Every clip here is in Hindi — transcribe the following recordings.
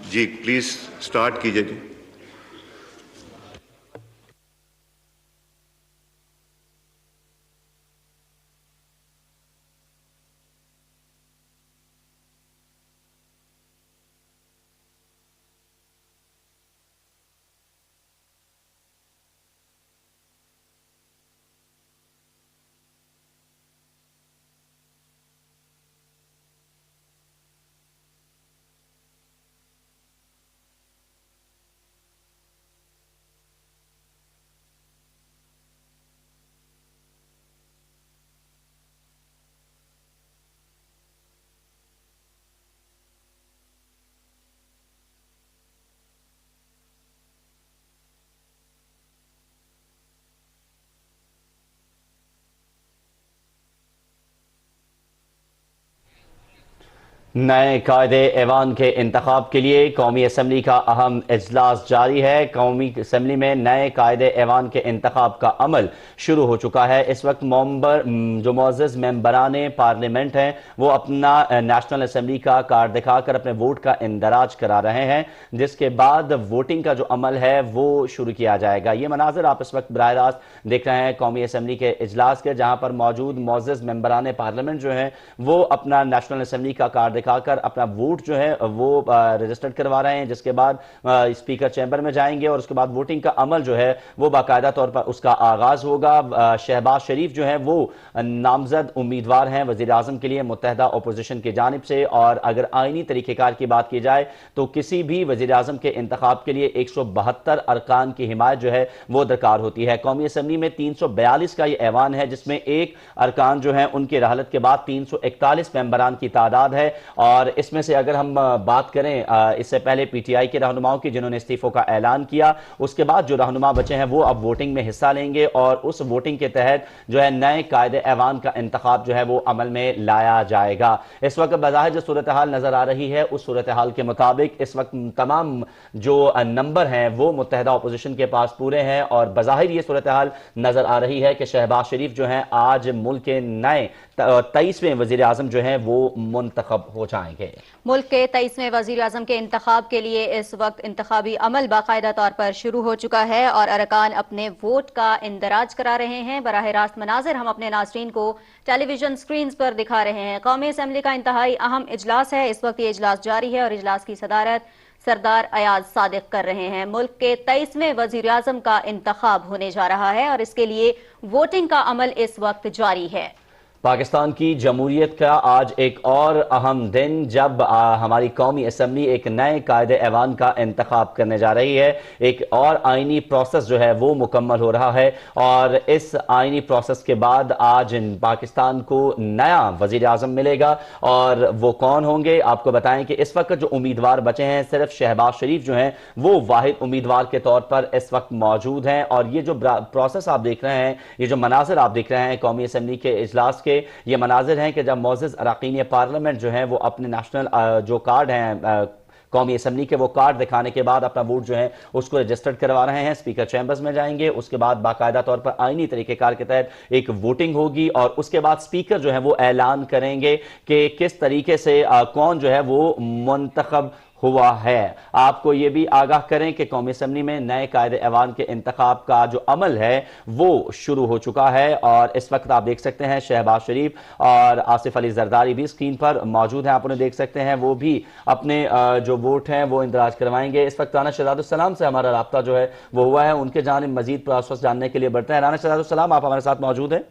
जी प्लीज स्टार्ट कीजिए जी। नए कायदे ऐवान के इंतखाब के लिए कौमी असम्बली का अहम इजलास जारी है। कौमी असम्बली में नए कायदे ऐवान के इंतखाब का अमल शुरू हो चुका है। इस वक्त जो मोअज़्ज़ज़ मेंबरान पार्लियामेंट हैं वो अपना नेशनल असम्बली का कार्ड दिखाकर अपने वोट का इंदराज करा रहे हैं, जिसके बाद वोटिंग का जो अमल है वो शुरू किया जाएगा। ये मनाजिर आप इस वक्त बराह रास्त देख रहे हैं कौमी असम्बली के इजलास के, जहाँ पर मौजूद मोअज़्ज़ज़ मेंबरान पार्लियामेंट जो हैं वो अपना नेशनल असम्बली का कार्ड दिखाकर अपना वोट जो है वो रजिस्टर्ड करवा रहे हैं, जिसके बाद स्पीकर चैम्बर में जाएंगे और उसके बाद वोटिंग का अमल जो है वो बाकायदा तौर पर उसका आगाज होगा। शहबाज शरीफ जो है वो नामजद उम्मीदवार हैं वजीर आजम के लिए मुत्तहदा अपोजिशन की जानिब से, और अगर आईनी तरीक़ेकार की बात की जाए तो किसी भी वजीर आजम के इंतखाब के लिए 172 अरकान की हिमायत जो है वो दरकार होती है। कौमी असम्बली में 342 का ये ऐवान है, जिसमें एक अरकान जो है उनकी रहलत के बाद 341 मेंबरान की तादाद है। और इसमें से अगर हम बात करें इससे पहले पीटीआई के रहनुमाओं की जिन्होंने इस्तीफों का ऐलान किया, उसके बाद जो रहनुमा बचे हैं वो अब वोटिंग में हिस्सा लेंगे और उस वोटिंग के तहत जो है नए कायदे ऐवान का इंतखाब जो है वो अमल में लाया जाएगा। इस वक्त बज़ाहिर जो सूरत हाल नजर आ रही है उस सूरत हाल के मुताबिक इस वक्त तमाम जो नंबर हैं वो मुत्तहदा अपोजिशन के पास पूरे हैं, और बज़ाहिर ये सूरत हाल नजर आ रही है कि शहबाज शरीफ जो है आज मुल्क के नए 23वें वजीर आजम जो है वो मुंतखब हो जाएंगे। मुल्क के 23वें वजीर आजम के इंतखाब के लिए इस वक्त इंतखाबी अमल बाकायदा तौर पर शुरू हो चुका है और अरकान अपने वोट का इंदराज करा रहे हैं। बराह रास्त मनाजिर हम अपने नाज़रीन को टेलीविजन स्क्रीन पर दिखा रहे हैं। कौमी असम्बली का इंतहाई अहम इजलास है, इस वक्त ये इजलास जारी है और इजलास की सदारत सरदार अयाज सादिक कर रहे हैं। मुल्क के 23वें वजीर आजम का इंतखाब होने जा रहा है और इसके लिए वोटिंग का अमल इस वक्त जारी है। पाकिस्तान की जमहूरियत का आज एक और अहम दिन, जब हमारी कौमी असम्बली एक नए कायदे ऐवान का इंतखाब करने जा रही है। एक और आइनी प्रोसेस जो है वो मुकम्मल हो रहा है और इस आइनी प्रोसेस के बाद आज पाकिस्तान को नया वजीर आजम मिलेगा। और वो कौन होंगे आपको बताएं कि इस वक्त जो उम्मीदवार बचे हैं सिर्फ शहबाज शरीफ जो हैं वो वाहिद उम्मीदवार के तौर पर इस वक्त मौजूद हैं। और ये जो प्रोसेस आप देख रहे हैं, ये जो मनाजिर आप देख रहे हैं कौमी असम्बली के इजलास के, ये मनाजिर हैं कि जब मोअज़्ज़ज़ अरकान पार्लियामेंट जो है वो अपने नेशनल जो कार्ड हैं कौमी असम्बली के वो कार्ड दिखाने के बाद अपना वोट जो है उसको रजिस्टर्ड करवा रहे हैं, स्पीकर चैम्बर्स में जाएंगे, उसके बाद बाकायदा तौर पर आईनी तरीक़ेकार के तहत एक वोटिंग होगी और उसके बाद स्पीकर जो है वो ऐलान करेंगे कि किस तरीके से कौन जो है वो मुंतखब हुआ है। आपको ये भी आगाह करें कि कौमी असम्बली में नए कायदे ऐवान के इंतखाब का जो अमल है वो शुरू हो चुका है और इस वक्त आप देख सकते हैं शहबाज शरीफ और आसिफ अली जरदारी भी स्क्रीन पर मौजूद हैं, आप उन्हें देख सकते हैं, वो भी अपने जो वोट हैं वो इंदराज करवाएंगे। इस वक्त राना शहजादुस्सलाम से हमारा राब्ता जो है वो हुआ है, उनके जानिब मजीद प्रोसेस जानने के लिए बढ़ते हैं। राना शहजादुस्सलाम, आप हमारे साथ मौजूद हैं।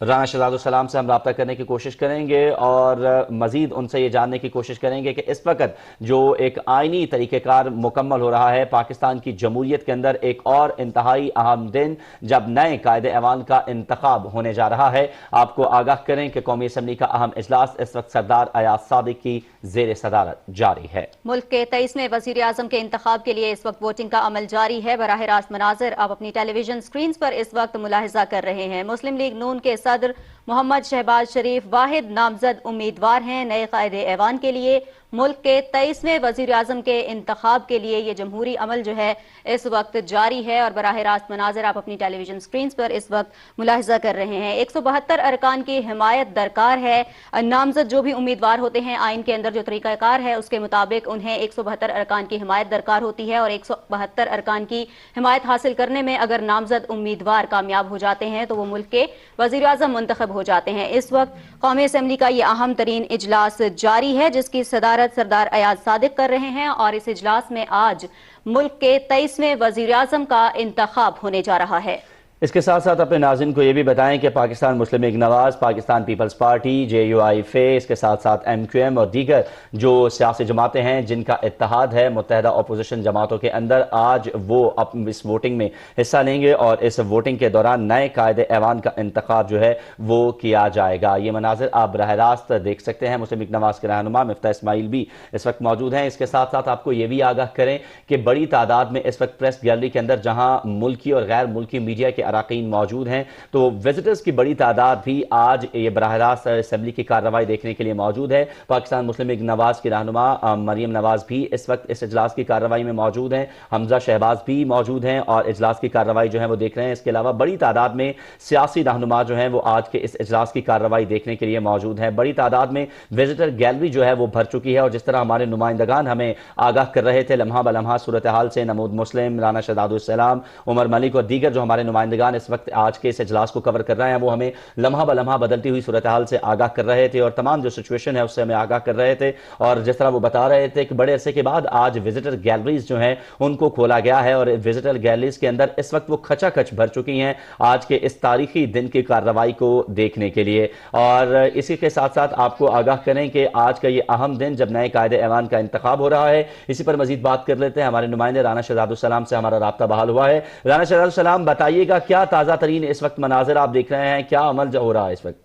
राना शहजादुस्सलाम से हम रब्ता करने की कोशिश करेंगे और मजीद उनसे ये जानने की कोशिश करेंगे कि इस वक्त जो एक आइनी तरीक़ेकार मुकम्मल हो रहा है पाकिस्तान की जमहूरियत के अंदर, एक और इंतहाई अहम दिन जब नए कायदे ऐवान का इंतखाब होने जा रहा है। आपको आगाह करें कि कौमी असम्बली का अहम इजलास इस वक्त सरदार अयाज सादिक की ज़ेर सदारत जारी है। मुल्क के 23वें वजीर आजम के इंतखाब के लिए इस वक्त वोटिंग का अमल जारी है। बराह रास्त मनाजिर आप अपनी टेलीविजन स्क्रीन पर इस वक्त मुलाहिजा कर रहे हैं। मुस्लिम लीग नून के सदर मोहम्मद शहबाज शरीफ वाहिद नामजद उम्मीदवार हैं नए कायदे ऐवान के लिए। मुल्क के 23वें वजीर आजम के इंतखाब के लिए ये जमहूरी अमल जो है इस वक्त जारी है और बराह रास्त मनाजिर आप अपनी टेलीविजन स्क्रीन पर इस वक्त मुलाहिजा कर रहे हैं। 172 अरकान की हिमायत दरकार है। नामजद जो भी उम्मीदवार होते हैं आइन के अंदर जो तरीकाकार है उसके मुताबिक उन्हें 172 अरकान की हिमायत दरकार होती है और 172 अरकान की हिमायत हासिल करने में अगर नामजद उम्मीदवार कामयाब हो जाते हैं तो वो मुल्क के वजीर आजम मुंतखब हो जाते हैं। इस वक्त कौमी असम्बली का ये अहम तरीन इजलास जारी है जिसकी सदारत सरदार अयाज सादिक कर रहे हैं और इस इजलास में आज मुल्क के 23वें वजीर आजम का इंतखाब होने जा रहा है। इसके साथ साथ अपने नाज़रीन को यह भी बताएं कि पाकिस्तान मुस्लिम लीग नवाज, पाकिस्तान पीपल्स पार्टी, JUI फे, इसके साथ साथ MQM और दीगर जो सियासी जमातें हैं जिनका इत्तेहाद है मुत्तहदा अपोजिशन जमातों के अंदर, आज वो इस वोटिंग में हिस्सा लेंगे और इस वोटिंग के दौरान नए कायदे ऐवान का इंतखाब जो है वो किया जाएगा। ये मनाजिर आप बराह रास्त देख सकते हैं। मुस्लिम लीग नवाज के रहनुमा मिफ्ता इस्माइल भी इस वक्त मौजूद हैं। इसके साथ साथ आपको ये भी आगाह करें कि बड़ी तादाद में इस वक्त प्रेस गैलरी के अंदर जहां मुल्की और गैर मुल्की मीडिया के अराकीन मौजूद हैं तो विजिटर्स की बड़ी तादाद भी आज ये बराह रास्त असेंबली की कार्रवाई देखने के लिए मौजूद है। पाकिस्तान मुस्लिम लीग नवाज की रहनुमा मरियम नवाज भी इस वक्त इस इजलास की कार्रवाई में मौजूद हैं। हमजा शहबाज भी मौजूद हैं और इजलास की कार्रवाई जो है वो देख रहे हैं। इसके अलावा बड़ी तादाद में सियासी रहनुमा जो है वो आज के इस इजलास की कार्रवाई देखने के लिए मौजूद है। बड़ी तादाद में विजिटर गैलरी जो है वो भर चुकी है और जिस तरह हमारे नुमाइंदगान हमें आगाह कर रहे थे लम्हा ब लम्हा सूरत हाल से, नमूद मुस्लिम, राना शहजादुस्सलाम, उमर मलिक और दीगर जो हमारे नुमाइंदगान इस वक्त आज के इस इजलास को कवर कर रहे हैं वो हमें लम्हा ब लम्हा बदलती हुई सूरत हाल से आगाह कर रहे थे और तमाम जो सिचुएशन है उससे हमें आगाह कर रहे थे। और जिस तरह वो बता रहे थे कि बड़े अरसे के बाद आज विजिटर गैलरीज जो हैं उनको खोला गया है और विजिटर गैलरीज के अंदर इस वक्त वो खचाखच भर चुकी हैं आज के इस तारीखी दिन की कार्रवाई को देखने के लिए। और इसी के साथ साथ आपको आगाह करें कि आज का ये अहम दिन जब नए कायदे ऐवान का इंतखाब हो रहा है, इसी पर मजीद बात कर लेते हैं। हमारे नुमाइंदे राना शहजादुस्सलाम से हमारा राब्ता बहाल हुआ है। राना शहजादुस्सलाम, बताइएगा क्या ताज़ा तरीन इस वक्त मनाजिर आप देख रहे हैं, क्या अमल हो रहा है इस वक्त?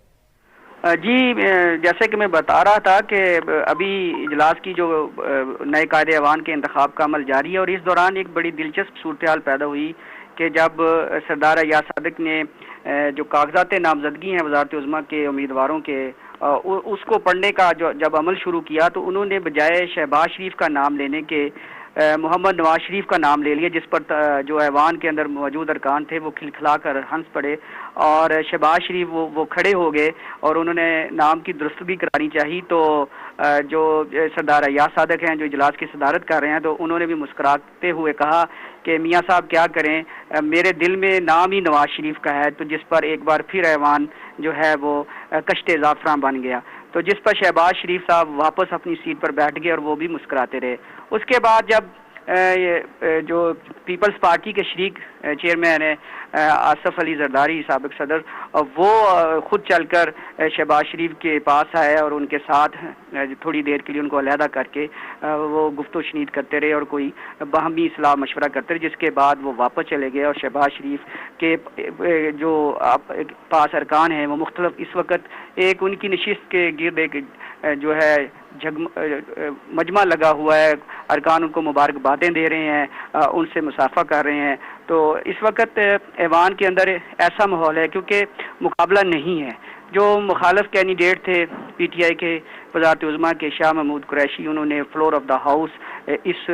जी, जैसे कि मैं बता रहा था कि अभी इजलास की जो नए कायदे ऐवान के इंतखाब का अमल जारी है और इस दौरान एक बड़ी दिलचस्प सूरत हाल पैदा हुई कि जब सरदार अयाज सादिक ने जो कागजात नामजदगी हैं वज़ारत उज़्मा के उम्मीदवारों के उसको पढ़ने का जब अमल शुरू किया तो उन्होंने बजाय शहबाज शरीफ का नाम लेने के मोहम्मद नवाज शरीफ का नाम ले लिया, जिस पर जो ऐवान के अंदर मौजूद अरकान थे वो खिलखिला कर हंस पड़े और शहबाज शरीफ वो खड़े हो गए और उन्होंने नाम की दुरुस्तगी करानी चाहिए। तो जो सरदार अयाज सादिक हैं जो इजलास की सदारत कर रहे हैं तो उन्होंने भी मुस्कुराते हुए कहा कि मियाँ साहब क्या करें, मेरे दिल में नाम ही नवाज शरीफ का है। तो जिस पर एक बार फिर ऐवान जो है वो कश्ते ज़ाफ़रान बन गया, तो जिस पर शहबाज शरीफ साहब वापस अपनी सीट पर बैठ गए और वो भी मुस्कुराते रहे। उसके बाद जब जो पीपल्स पार्टी के शरीक चेयरमैन है आसफ अली जरदारी साबिक सदर, वो खुद चलकर शहबाज शरीफ के पास आए और उनके साथ थोड़ी देर के लिए उनको अलहदा करके वो गुफ्तगू शनीद करते रहे और कोई बाहमी सलाह मशवरा करते रहे, जिसके बाद वो वापस चले गए और शहबाज शरीफ के जो पास अरकान हैं वो मुख्तलिफ इस वक्त एक उनकी नशिस्त के गिर्द एक जो है मजमा लगा हुआ है, अरकान उनको मुबारकबादें दे रहे हैं, उनसे मुसाफा कर रहे हैं। तो इस वक्त ऐवान के अंदर ऐसा माहौल है क्योंकि मुकाबला नहीं है। जो मुखालिफ कैंडिडेट थे PTI के वज़ारत उज़्मा के शाह महमूद कुरैशी, उन्होंने फ्लोर ऑफ द हाउस इस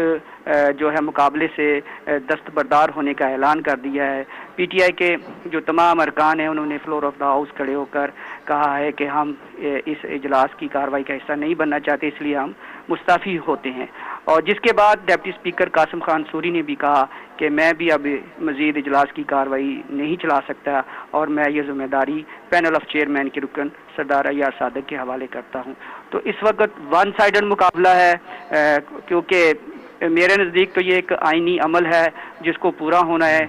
जो है मुकाबले से दस्तबरदार होने का ऐलान कर दिया है। PTI के जो तमाम अरकान हैं उन्होंने फ्लोर ऑफ द हाउस खड़े होकर कहा है कि हम इस इजलास की कार्रवाई का हिस्सा नहीं बनना चाहते, इसलिए हम मुस्ताफ़ी होते हैं। और जिसके बाद डिप्टी स्पीकर कासिम खान सूरी ने भी कहा कि मैं भी अब मज़ीद इजलास की कार्रवाई नहीं चला सकता और मैं ये जिम्मेदारी पैनल ऑफ चेयरमैन के रुकन सरदार अयाज सादिक के हवाले करता हूँ। तो इस वक्त वन साइडेड मुकाबला है क्योंकि मेरे नज़दीक तो ये एक आइनी अमल है जिसको पूरा होना है।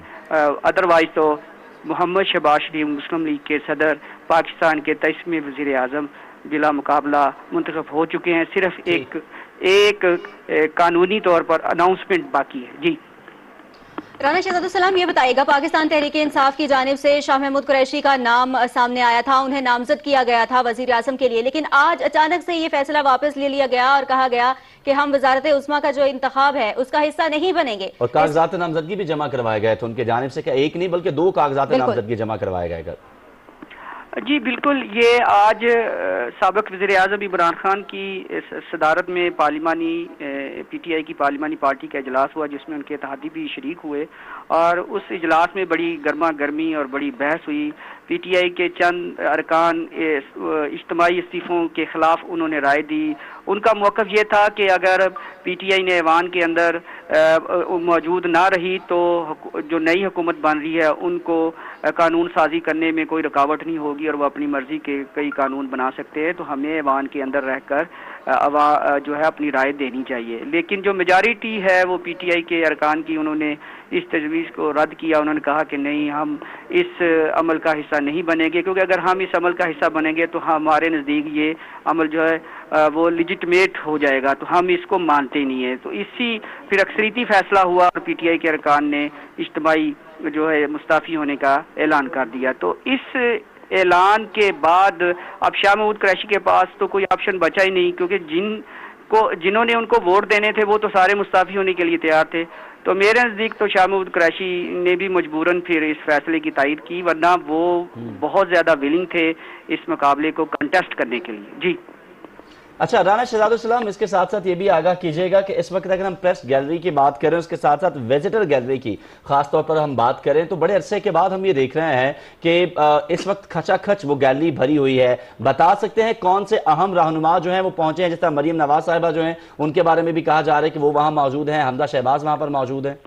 अदरवाइज तो मोहम्मद शहबाज शरीफ मुस्लिम लीग के सदर पाकिस्तान के 23वें वज़ीर आज़म बिला मुकाबला मुंतखब हो चुके हैं। सिर्फ एक कानूनी तौर पर अनाउंसमेंट बाकी है। जी राना शहजादुस्सलाम, ये बताइएगा, पाकिस्तान तहरीक इंसाफ की जानिब से शाह महमूद कुरैशी का नाम सामने आया था, उन्हें नामजद किया गया था वजीर आजम के लिए, लेकिन आज अचानक से ये फैसला वापस ले लिया गया और कहा गया कि हम वजारत उज़्मा का जो इंतखाब है उसका हिस्सा नहीं बनेंगे और कागजात नामजदगी भी जमा करवाए गए थे उनके जानिब से, क्या एक नहीं बल्कि 2 कागजात नामजदगी जमा करवाए गए। जी बिल्कुल, ये आज साबिक़ वज़ीर-ए-आज़म इमरान खान की सदारत में पार्लिमानी पीटीआई की पार्लिमानी पार्टी का इजलास हुआ, जिसमें उनके इत्तेहादी भी शरीक हुए और उस इजलास में बड़ी गर्मा गर्मी और बड़ी बहस हुई। पीटीआई के चंद अरकान इज्तिमाई इस्तीफ़ों के ख़िलाफ़ उन्होंने राय दी। उनका मौक़िफ़ ये था कि अगर पीटीआई ने ऐवान के अंदर मौजूद ना रही तो जो नई हुकूमत बन रही है उनको कानून साजी करने में कोई रुकावट नहीं होगी और वो अपनी मर्जी के कई कानून बना सकते हैं, तो हमें ऐवान के अंदर रहकर जो है अपनी राय देनी चाहिए। लेकिन जो मेजॉरिटी है वो पीटीआई के अरकान की, उन्होंने इस तजवीज़ को रद्द किया। उन्होंने कहा कि नहीं, हम इस अमल का हिस्सा नहीं बनेंगे, क्योंकि अगर हम इस अमल का हिस्सा बनेंगे तो हमारे नज़दीक ये अमल जो है वो लिजिटमेट हो जाएगा, तो हम इसको मानते नहीं है। तो इसी फिर अक्सरीती फैसला हुआ और पीटीआई के अरकान ने इज्तिमाई जो है मुस्ताफ़ी होने का ऐलान कर दिया। तो इस ऐलान के बाद अब शाह महमूद कुरैशी के पास तो कोई ऑप्शन बचा ही नहीं, क्योंकि जिन्होंने उनको वोट देने थे वो तो सारे मुस्ताफ़ी होने के लिए तैयार थे। तो मेरे नज़दीक तो शाह महमूद कुरैशी ने भी मजबूरन फिर इस फैसले की तायद की, वरना वो बहुत ज़्यादा विलिंग थे इस मुकाबले को कंटेस्ट करने के लिए। जी अच्छा, राना शहजाद, इसके साथ साथ ये भी आगाह कीजिएगा कि इस वक्त अगर हम प्रेस गैलरी की बात करें, उसके साथ साथ विजिटर गैलरी की खासतौर पर हम बात करें, तो बड़े अरसे के बाद हम ये देख रहे हैं कि इस वक्त खचाखच वो गैलरी भरी हुई है। बता सकते हैं कौन से अहम रहनुमा जो हैं वो पहुंचे हैं? जिस तरह मरियम नवाज साहिबा जो हैं उनके बारे में भी कहा जा रहा है कि वो वहां मौजूद हैं, हमजा शहबाज वहां पर मौजूद हैं।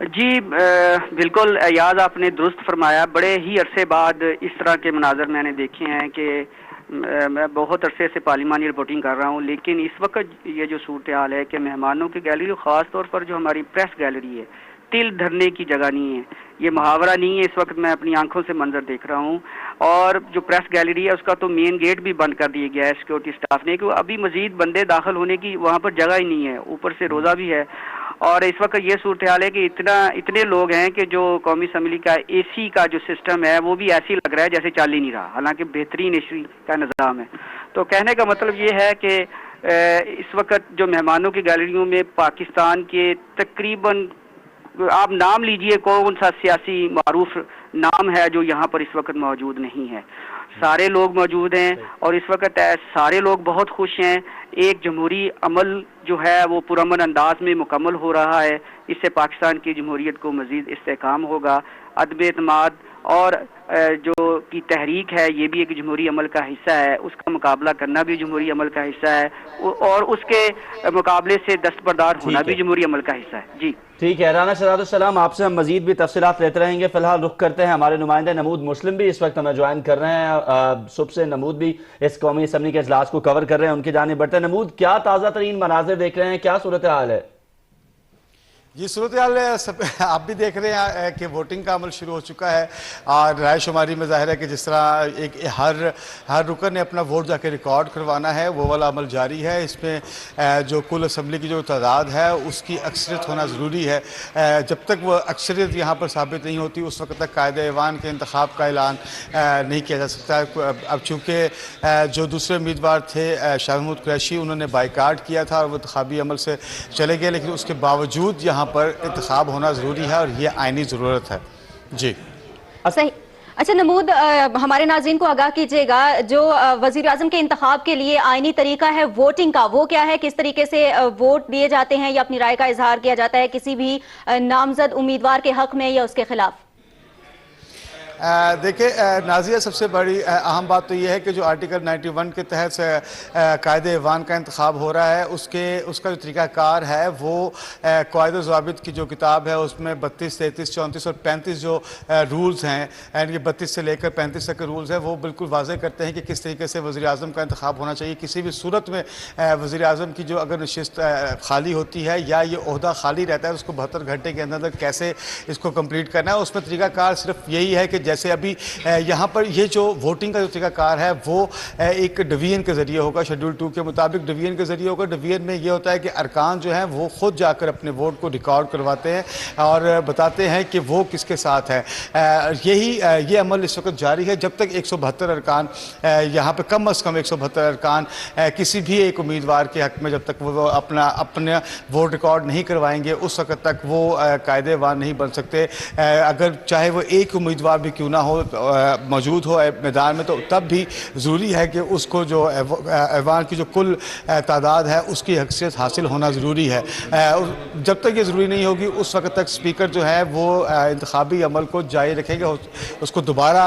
जी बिल्कुल अयाज, आपने दुरुस्त फरमाया। बड़े ही अरसे बाद इस तरह के मनाजर मैंने देखे हैं कि मैं बहुत अरसे से पार्लिमानी रिपोर्टिंग कर रहा हूँ, लेकिन इस वक्त ये जो सूरत हाल है कि मेहमानों की गैलरी, ख़ास तौर पर जो हमारी प्रेस गैलरी है, तिल धरने की जगह नहीं है। ये मुहावरा नहीं है, इस वक्त मैं अपनी आंखों से मंजर देख रहा हूँ। और जो प्रेस गैलरी है उसका तो मेन गेट भी बंद कर दिया गया है सिक्योरिटी स्टाफ ने, क्योंकि अभी मजीद बंदे दाखिल होने की वहाँ पर जगह ही नहीं है, ऊपर से रोज़ा भी है। और इस वक्त ये सूरत हाल है कि इतने लोग हैं कि जो कौमी असम्बली का एसी का जो सिस्टम है वो भी ऐसे ही लग रहा है जैसे चल ही नहीं रहा, हालांकि बेहतरीन एसी का निज़ाम है। तो कहने का मतलब ये है कि इस वक्त जो मेहमानों की गैलरियों में पाकिस्तान के तकरीबन, आप नाम लीजिए कौन सा सियासी मारूफ नाम है जो यहाँ पर इस वक्त मौजूद नहीं है। सारे लोग मौजूद हैं और इस वक्त सारे लोग बहुत खुश हैं। एक जमहूरी अमल जो है वो पुरअमन अंदाज में मुकम्मल हो रहा है। इससे पाकिस्तान की जमहूरियत को मज़ीद इस्तेहकाम होगा। अदब एतमाद और जो की तहरीक है ये भी एक जमहूरी अमल का हिस्सा है, उसका मुकाबला करना भी जमहूरी अमल का हिस्सा है और उसके मुकाबले से दस्तबरदार होना भी जमहूरी अमल का हिस्सा है। जी ठीक है राना शहजाद, आपसे हम मजीद भी तफसीलात लेते रहेंगे। फिलहाल रुख करते हैं, हमारे नुमाइंदे नमूद मुस्लिम भी इस वक्त हमें ज्वाइन कर रहे हैं। सुबह से नमूद भी इस कौमी असम्बली के इजलास को कवर कर रहे हैं, उनकी जानिब बढ़ते हैं। नमूद, क्या ताज़ा तरीन मनाजिर देख रहे हैं, क्या सूरत हाल है? जी सूरत हाल आप भी देख रहे हैं कि वोटिंग का अमल शुरू हो चुका है और राय शुमारी में जाहिर है कि जिस तरह एक हर रुकन ने अपना वोट जाके रिकॉर्ड करवाना है वो वाला अमल जारी है। इसमें जो कुल असम्बली की जो तादाद है उसकी अक्सरियत होना ज़रूरी है। जब तक वो अक्सरियत यहाँ पर साबित नहीं होती उस वक्त तक कायदे ऐवान के इंतखाब का ऐलान नहीं किया जा सकता। अब चूँकि जो दूसरे उम्मीदवार थे शाह महमूद कुरैशी, उन्होंने बाइकाट किया था और वो इंतखाबी अमल से चले गए, लेकिन उसके बावजूद यहाँ पर इंतखाब होना ज़रूरी है और ये आईनी ज़रूरत है। जी सही। अच्छा नमूद, हमारे नाज़रीन को आगाह कीजिएगा, जो वज़ीर आज़म के इंतखाब के लिए आईनी तरीका है वोटिंग का, वो क्या है? किस तरीके से वोट दिए जाते हैं या अपनी राय का इजहार किया जाता है किसी भी नामजद उम्मीदवार के हक में या उसके खिलाफ? देखिए नाज़िया, सबसे बड़ी अहम बात तो यह है कि जो आर्टिकल 91 के तहत कायदे ऐवान का इंतखाब हो रहा है उसका जो तरीक़ाकार है वो क़वाइद ज़वाबित की जो किताब है उसमें 32, 33, 34 और 35 जो रूल्स हैं, एंड ये 32 से लेकर 35 तक के रूल्स हैं, वो बिल्कुल वाज़ेह करते हैं कि किस तरीके से वज़ीर आज़म का इंतखाब होना चाहिए। किसी भी सूरत में वज़ीर आज़म की जो अगर नशिस्त खाली होती है या ये ओहदा खाली रहता है तो उसको 72 घंटे के अंदर कैसे इसको कम्प्लीट करना है, उसमें तरीक़ाकार सिर्फ यही है कि जैसे अभी यहाँ पर ये जो वोटिंग का जो तरीकाकार है वो एक डिवीजन के ज़रिए होगा, शेड्यूल 2 के मुताबिक डिवीजन के ज़रिए होगा। डिवीजन में ये होता है कि अरकान जो हैं वो खुद जाकर अपने वोट को रिकॉर्ड करवाते हैं और बताते हैं कि वो किसके साथ है। ये अमल इस वक्त जारी है जब तक 172 अरकान यहाँ पर कम अज़ कम 172 अरकान किसी भी एक उम्मीदवार के हक़ में जब तक वो अपने वोट रिकॉर्ड नहीं करवाएंगे उस वक्त तक वो कायदे ऐवान नहीं बन सकते। अगर चाहे वो एक उम्मीदवार भी क्यों ना हो मौजूद हो मैदान में, तो तब भी ज़रूरी है कि उसको जो ऐवान की जो कुल तादाद है उसकी हैसियत हासिल होना ज़रूरी है। जब तक ये ज़रूरी नहीं होगी उस वक्त तक स्पीकर जो है वो इंतखाबी अमल को जारी रखेंगे, उसको दोबारा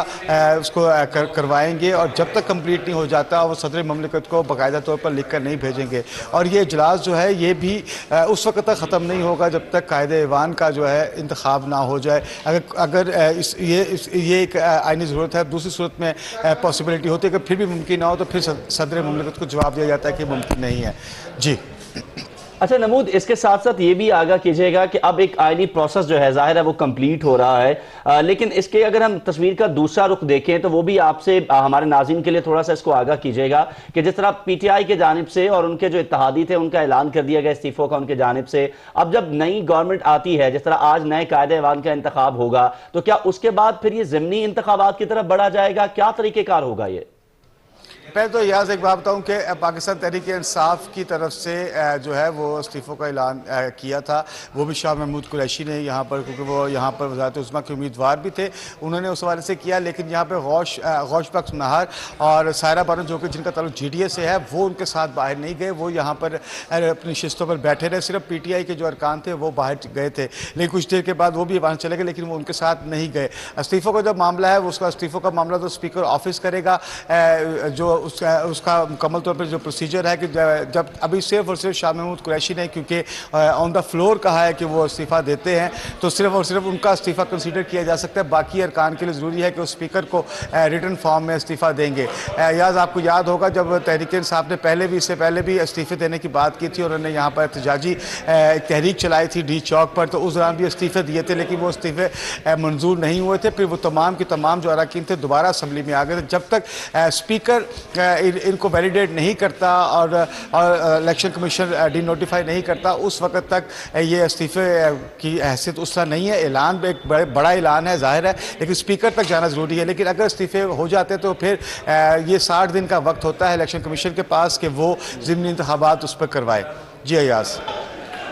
उसको करवाएंगे, और जब तक कंप्लीट नहीं हो जाता वो सदर ममलिकत को बाकायदा तौर पर लिख कर नहीं भेजेंगे। और ये इजलास जो है ये भी उस वक्त तक ख़त्म नहीं होगा जब तक कायदे ऐवान का जो है इंतखाब ना हो जाए। अगर ये एक आईनी ज़रूरत है, दूसरी सूरत में पॉसिबिलिटी होती है कि फिर भी मुमकिन ना हो तो फिर सदर ममलिकत को जवाब दिया जाता है कि मुमकिन नहीं है। जी अच्छा नमूद, इसके साथ साथ ये भी आगाह कीजिएगा कि अब एक आईनी प्रोसेस जो है जाहिर है वो कंप्लीट हो रहा है, लेकिन इसके अगर हम तस्वीर का दूसरा रुख देखें तो वो भी आपसे हमारे नाज़रीन के लिए थोड़ा सा इसको आगाह कीजिएगा कि जिस तरह पीटीआई के जानिब से और उनके जो इत्तेहादी थे उनका ऐलान कर दिया गया इस्तीफों का उनके जानिब से, अब जब नई गवर्नमेंट आती है, जिस तरह आज नए कायदे ऐवान का इंतखाब होगा, तो क्या उसके बाद फिर ये ज़िमनी इंतखाबात की तरफ बढ़ा जाएगा? क्या तरीक़ेकार होगा ये? पहले तो यहाँ एक बात बताऊँ कि पाकिस्तान तहरीक इंसाफ की तरफ से जो है वो इस्तीफ़ों का ऐलान किया था, वो भी शाह महमूद कुरैशी ने यहाँ पर, क्योंकि वो यहाँ पर वज़ारत उज़्मा के उम्मीदवार भी थे, उन्होंने उस हवाले से किया। लेकिन यहाँ पर गौश बख्श नहर और सायरा बानो जो कि जिनका ताल्लुक GDA से है, वो उनके साथ बाहर नहीं गए, वो यहाँ पर अपनी शिस्तों पर बैठे रहे। सिर्फ PTI के जो अरकान थे वो बाहर गए थे, लेकिन कुछ देर के बाद वो भी वहाँ चले गए, लेकिन वो उनके साथ नहीं गए। इस्तीफ़ों का जो मामला है उसका इस्तीफ़ों का मामला तो स्पीकर ऑफिस करेगा, जो उसका मुकम्मल तौर पर जो प्रोसीजर है कि जब अभी सिर्फ और सिर्फ शाह महमूद कुरैशी ने क्योंकि ऑन द फ्लोर कहा है कि वो इस्तीफ़ा देते हैं, तो सिर्फ और सिर्फ उनका इस्तीफ़ा कंसीडर किया जा सकता है। बाकी अरकान के लिए ज़रूरी है कि उस स्पीकर को रिटन फॉर्म में इस्तीफ़ा देंगे। आपको याद होगा जब तहरीक इंसाफ ने इससे पहले भी इस्तीफ़े देने की बात की थी, उन्होंने यहाँ पर एहतजाजी एक तहरीक चलाई थी डी चौक पर, तो उस दौरान भी इस्तीफ़े दिए थे, लेकिन वो इस्तीफ़े मंजूर नहीं हुए थे। फिर वो तमाम के तमाम जो अरकान थे दोबारा असम्बली में आ गए थे। जब तक स्पीकर इनको वैलिडेट नहीं करता और इलेक्शन कमीशन डी नोटिफाई नहीं करता, उस वक्त तक ये इस्तीफ़े की हैसियत उस तरह नहीं है। ऐलान एक बड़ा ऐलान है जाहिर है, लेकिन स्पीकर तक जाना ज़रूरी है। लेकिन अगर इस्तीफ़े हो जाते तो फिर ये 60 दिन का वक्त होता है इलेक्शन कमीशन के पास कि वो ज़िमनी इंतखाबात उस पर करवाए। जी अयाज,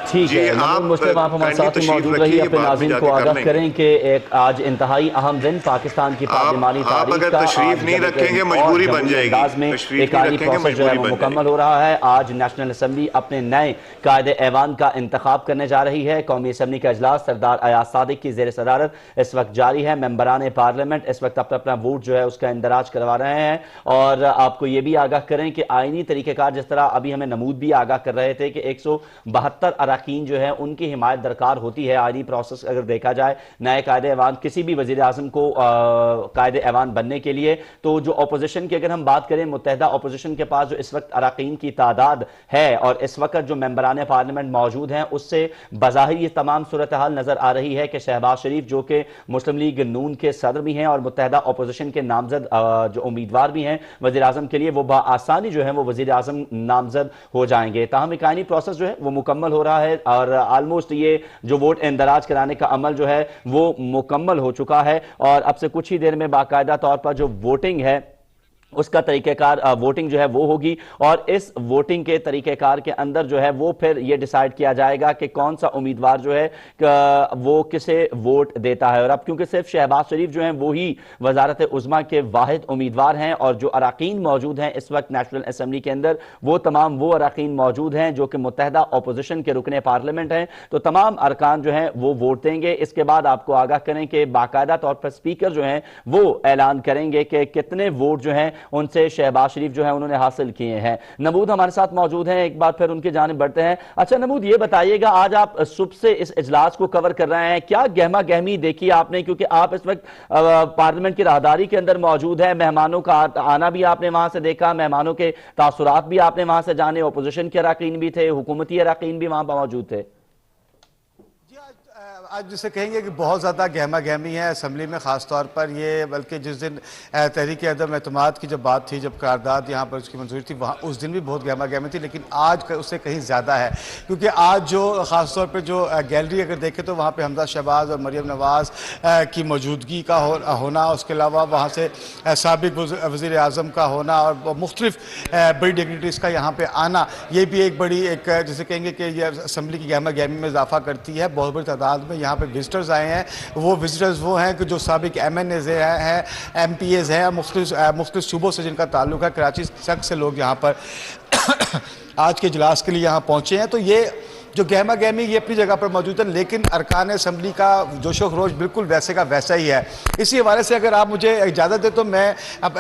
ठीक है, मुस्लिम आप हमारे साथ मौजूद रही, अपने नाज़रीन को आगाह करें कि एक आज इंतहाई अहम दिन पाकिस्तान की पार्लिमानी तारीख का, तशरीफ नहीं रखेंगे मजबूरी बन जाएगी। एक आईनी प्रोसेस जो है वो मुकम्मल हो रहा है। आज नेशनल असम्बली अपने नए कायदे ऐवान का इंतखाब करने जा रही है। कौमी असम्बली का इजलास सरदार अयाज सादिक की ज़ेर सदारत इस वक्त जारी है। मेंबरान पार्लियामेंट इस वक्त अपना वोट जो है उसका इंदराज करवा रहे हैं। और आपको ये भी आगाह करें कि आईनी तरीक़ेकार जिस तरह अभी हमें नमूद भी आगाह कर रहे थे कि 172 अरकान जो है उनकी हिमायत दरकार होती है। आईनी प्रोसेस अगर देखा जाए नए कायदे ऐवान किसी भी वज़ीर आज़म को कायदे ऐवान बनने के लिए, तो जो अपोजिशन की अगर हम बात करें, मुत्तहिदा अपोजिशन के पास जो इस वक्त अरकान की तादाद है और इस वक्त जो मेंबरान पार्लियामेंट मौजूद हैं, उससे बज़ाहिर ये तमाम सूरत हाल नजर आ रही है कि शहबाज शरीफ जो कि मुस्लिम लीग नून के सदर भी हैं और मुत्तहिदा अपोजिशन के नामजद जो उम्मीदवार भी हैं वज़ीर आज़म के लिए, वो बआसानी जो है वो वज़ीर आज़म नामजद हो जाएंगे। ताहम एक आईनी प्रोसेस जो है वो मुकम्मल हो रहा है और ऑलमोस्ट ये जो वोट इंदराज कराने का अमल जो है वो मुकम्मल हो चुका है। और अब से कुछ ही देर में बाकायदा तौर पर जो वोटिंग है उसका तरीक़ेकार वोटिंग जो है वो होगी और इस वोटिंग के तरीक़ेकार के अंदर जो है वो फिर ये डिसाइड किया जाएगा कि कौन सा उम्मीदवार जो है वो किसे वोट देता है। और अब क्योंकि सिर्फ शहबाज शरीफ जो हैं वो ही वज़ारत उज़्मा के वाहिद उम्मीदवार हैं और जो अरकान मौजूद हैं इस वक्त नेशनल असम्बली के अंदर वो तमाम वो अरकान मौजूद हैं जो कि मुत्तहिदा अपोजिशन के रुकने पार्लियामेंट हैं, तो तमाम अरकान जो हैं वो वोट देंगे। इसके बाद आपको आगाह करें कि बाकायदा तौर पर स्पीकर जो हैं वो ऐलान करेंगे कि कितने वोट जो हैं उनसे शहबाज शरीफ जो है उन्होंने हासिल किए हैं। नमूद हमारे साथ मौजूद हैं, एक बार फिर उनकी जानिब बढ़ते हैं। अच्छा नमूद, ये बताइएगा आज आप सुबह से इस इजलास को कवर कर रहे हैं, क्या गहमा गहमी देखी आपने, क्योंकि आप इस वक्त पार्लियामेंट की राहदारी के अंदर मौजूद है, मेहमानों का आना भी आपने वहां से देखा, मेहमानों के तासुरात भी आपने वहां से जाने, अपोजिशन के अरकान भी थे, हुकूमती अरकान भी वहां पर मौजूद थे। आज जिसे कहेंगे कि बहुत ज़्यादा गहमा गहमी है असम्बली में, ख़ास तौर पर ये, बल्कि जिस दिन तहरीक अदम एतमाद की जब बात थी, जब करारदाद यहाँ पर उसकी मंजूरी थी, वहाँ उस दिन भी बहुत गहमा गहमी थी, लेकिन आज उससे कहीं ज़्यादा है। क्योंकि आज जो ख़ास तौर पर जो गैलरी अगर देखें तो वहाँ पर हमजा शहबाज और मरियम नवाज़ की मौजूदगी का होना, उसके अलावा वहाँ से साबिक वज़ीर आज़म का होना और मुख्तलिफ बड़ी डिग्निटीज़ का यहाँ पर आना, ये भी एक बड़ी एक जिसे कहेंगे कि ये असम्बली की गहमा गहमी में इजाफा करती है। बहुत बड़ी तादाद में यहाँ पे विजिटर्स आए हैं, वो विजिटर्स वो हैं कि जो साबिक MNAs हैं, MPAs हैं, मुख्तलिफ सूबों से जिनका ताल्लुक है, कराची तक से लोग यहाँ पर आज के इजलास के लिए यहाँ पहुँचे हैं। तो ये जो गहमा गहमी ये अपनी जगह पर मौजूद है, लेकिन अरकान असम्बली का जोशो खरोश बिल्कुल वैसे का वैसा ही है। इसी हवाले से अगर आप मुझे इजाज़त दें तो मैं अब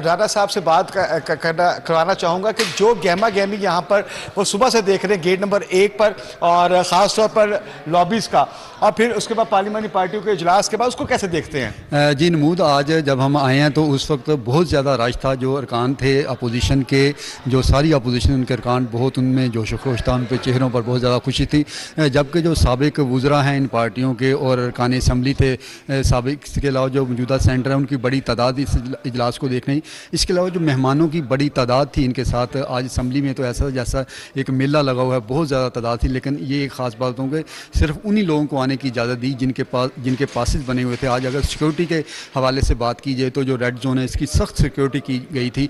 राणा साहब से बात करवाना चाहूँगा कि जो गहमा गहमी यहाँ पर वो सुबह से देख रहे हैं गेट नंबर 1 पर और ख़ास तौर पर लॉबीज़ का, और फिर उसके बाद पार्लिमानी पार्टियों के इजलास के बाद उसको कैसे देखते हैं? जी नमूद, आज जब हम आए हैं तो उस वक्त बहुत ज़्यादा रश था। जो अरकान थे अपोजिशन के, जो सारी अपोजिशन उनके अरकान, बहुत उनमें जोश खरोश था, उन पर चेहरों पर बहुत ज़्यादा खुशी थी। जबकि जो साबिक वुज़रा हैं इन पार्टियों के और अरकान असम्बली थे साबिक, इसके अलावा जो मौजूदा सेंटर है उनकी बड़ी तादाद इस इजलास को देखने। इसके अलावा जो मेहमानों की बड़ी तादाद थी इनके साथ आज असम्बली में, तो ऐसा जैसा एक मेला लगा हुआ है, बहुत ज़्यादा तादाद थी। लेकिन ये एक ख़ास बात होंगे, सिर्फ उन्हीं लोगों को आने की इजाज़त दी जिनके पासेस बने हुए थे। आज अगर सिक्योरिटी के हवाले से बात की जाए तो जो रेड जोन है इसकी सख्त सिक्योरिटी की गई थी।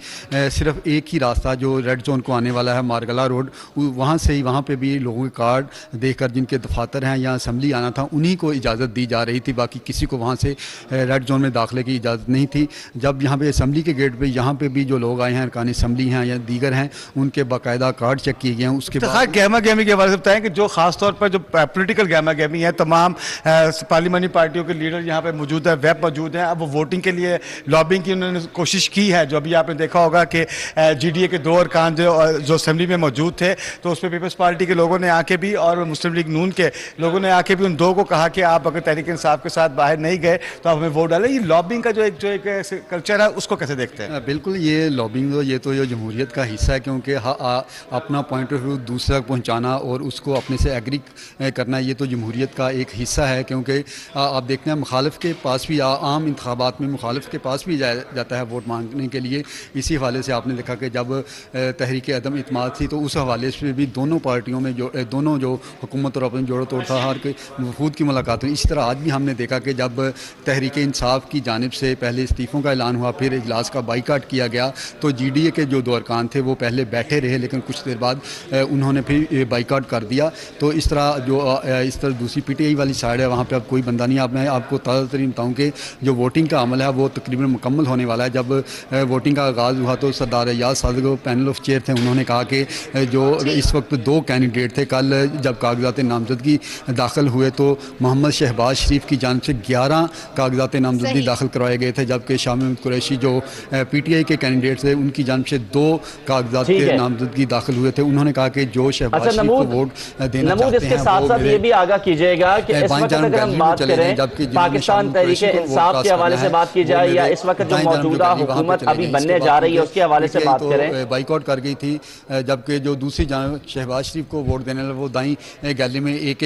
सिर्फ एक ही रास्ता जो रेड जोन को आने वाला है मारगला रोड, वहाँ से ही, वहाँ पे भी लोगों के कार्ड देखकर जिनके दफातर हैं या असम्बली आना था उन्हीं को इजाज़त दी जा रही थी, बाकी किसी को वहाँ से रेड जोन में दाखिले की इजाज़त नहीं थी। जब यहाँ पे असम्बली के गेट पे यहाँ पे भी जो लोग आए हैं अरकान असम्बली हैं या दीगर हैं, उनके बाकायदा कार्ड चेक किए गए हैं। उसके बाद गहमा गहमी के हवाले से बताएं कि जो खास तौर पर जो पोलिटिकल गहमा गहमी है, तमाम पार्लिमानी पार्टियों के लीडर यहाँ पे मौजूद है, वेब मौजूद हैं। अब वो वोटिंग के लिए लॉबिंग की उन्होंने कोशिश की है। जो अभी आपने देखा होगा कि GDA के 2 अरकान जो असम्बली में मौजूद थे, तो उसमें पीपल्स पार्टी के लोगों ने आके भी और मुस्लिम लीग नून के लोगों ने आके भी उन 2 को कहा कि आप अगर तहरीक इंसाफ के साथ बाहर नहीं गए तो आप हमें वोट डालें। ये लॉबिंग का जो एक कल्चर है उसको कैसे देखते हैं? बिल्कुल, ये लॉबिंग ये तो ये जमहूरियत का हिस्सा है, क्योंकि अपना पॉइंट ऑफ व्यू दूसरे तक पहुँचाना और उसको अपने से एग्री करना, ये तो जमहूरियत का एक हिस्सा है। क्योंकि आप देखते हैं मुखालिफ के पास भी आम इंतखाबात में मुखालिफ के पास भी जाया जाता है वोट मांगने के लिए। इसी हवाले से आपने देखा कि जब तहरीक अदम इत्माद थी तो उस हवाले से भी दोनों पार्टियों में दोनों जो हुकूमत और अपने जोड़ो तोड़ था, हर के वफूद की मुलाकात हुई। इसी तरह आज भी हमने देखा कि जब तहरीक इंसाफ की जानिब से पहले इस्तीफ़ों का ऐलान हुआ, फिर इजलास का बाइकाट किया गया, तो GDA के जो 2 अरकान थे वो पहले बैठे रहे, लेकिन कुछ देर बाद उन्होंने फिर बाइकाट कर दिया। तो इस तरह दूसरी PTI वाली साइड है, वहाँ पर अब कोई बंदा नहीं। अब मैं आपको ताज़ा तरीन बताऊँ कि जो वोटिंग का अमल है वो तकरीबन मुकम्मल होने वाला है। जब वोटिंग का आगाज़ हुआ तो Sardar Ejaz Sadiq panel of chair थे, उन्होंने कहा कि जो इस वक्त 2 कैंडिडेट थे, कल जब कागजात नामजदगी दाखिल हुए तो मोहम्मद शहबाज शरीफ की जानिब से 11 कागजात नामजदगी दाखिल करवाए गए थे, जबकि शाह महमूद कुरैशी जो PTI के कैंडिडेट थे उनकी जानिब से 2 कागजात नामजदगी दाखिल हुए थे। उन्होंने कहा कि जो शहबाज शरीफ को वोट देना चाहते हैं साथ साथ ये भी आगाह कीजिएगा कि इस वक्त अगर हम बात करें पाकिस्तान तहरीक इंसाफ के हवाले से बात की जाए या इस वक्त जो मौजूदा हुकूमत अभी बनने जा रही है उसके हवाले से बात करें, बाइकआउट कर गई थी। जबकि जो दूसरी जानिब शहबाज शरीफ को वोट देने वाले वो दाई गैलरी में एक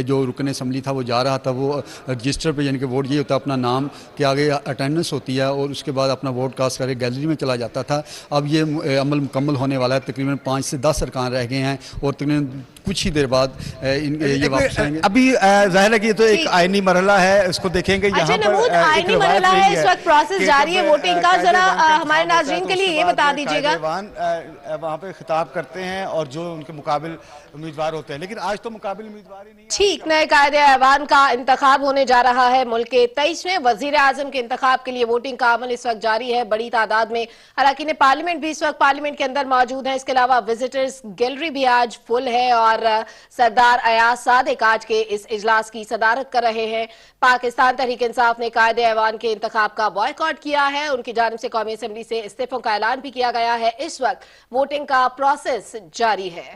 जो रुकन असम्बली था वो जा रहा था, वो रजिस्टर पे यानी कि वोट ये होता है अपना नाम के आगे अटेंडेंस होती है और उसके बाद अपना वोट कास्ट करके गैलरी में चला जाता था। अब ये अमल मुकम्मल होने वाला है, तकरीबन 5 से 10 अरकान रह गए हैं और तकरीबन कुछ ही देर बाद ये वापस आएंगे। अभी जाहिर है कि ये तो एक आईनी मरहला है, इसको देखेंगे। यहाँ पर आईनी मरहला है, इस वक्त प्रोसेस जारी है वोटिंग का। जरा हमारे नाज़रीन के लिए ये बता दीजिएगा, वहाँ पे खिताब करते हैं और जो उनके मुकाबिल उम्मीदवार होते हैं, लेकिन आज तो मुकाबिल उम्मीदवार ही नहीं है। ठीक, नए कायदे ऐवान का इंतखाब होने जा रहा है। मुल्क के 23वें वजीर आजम के इंतखाब के लिए वोटिंग का अमल इस वक्त जारी है। बड़ी तादाद में अरकान पार्लियामेंट भी इस वक्त पार्लियामेंट के अंदर मौजूद है। इसके अलावा विजिटर्स गैलरी भी आज फुल है और सरदार अयाज सादिक आज के इस इजलास की सदारत कर रहे हैं। पाकिस्तान तहरीक इंसाफ ने कायदे ऐवान के इंतखाब का बॉयकॉट किया है। उनकी जानिब से कौमी असम्बली से इस्तीफों का ऐलान भी किया गया है। इस वक्त वोटिंग का प्रोसेस जारी है।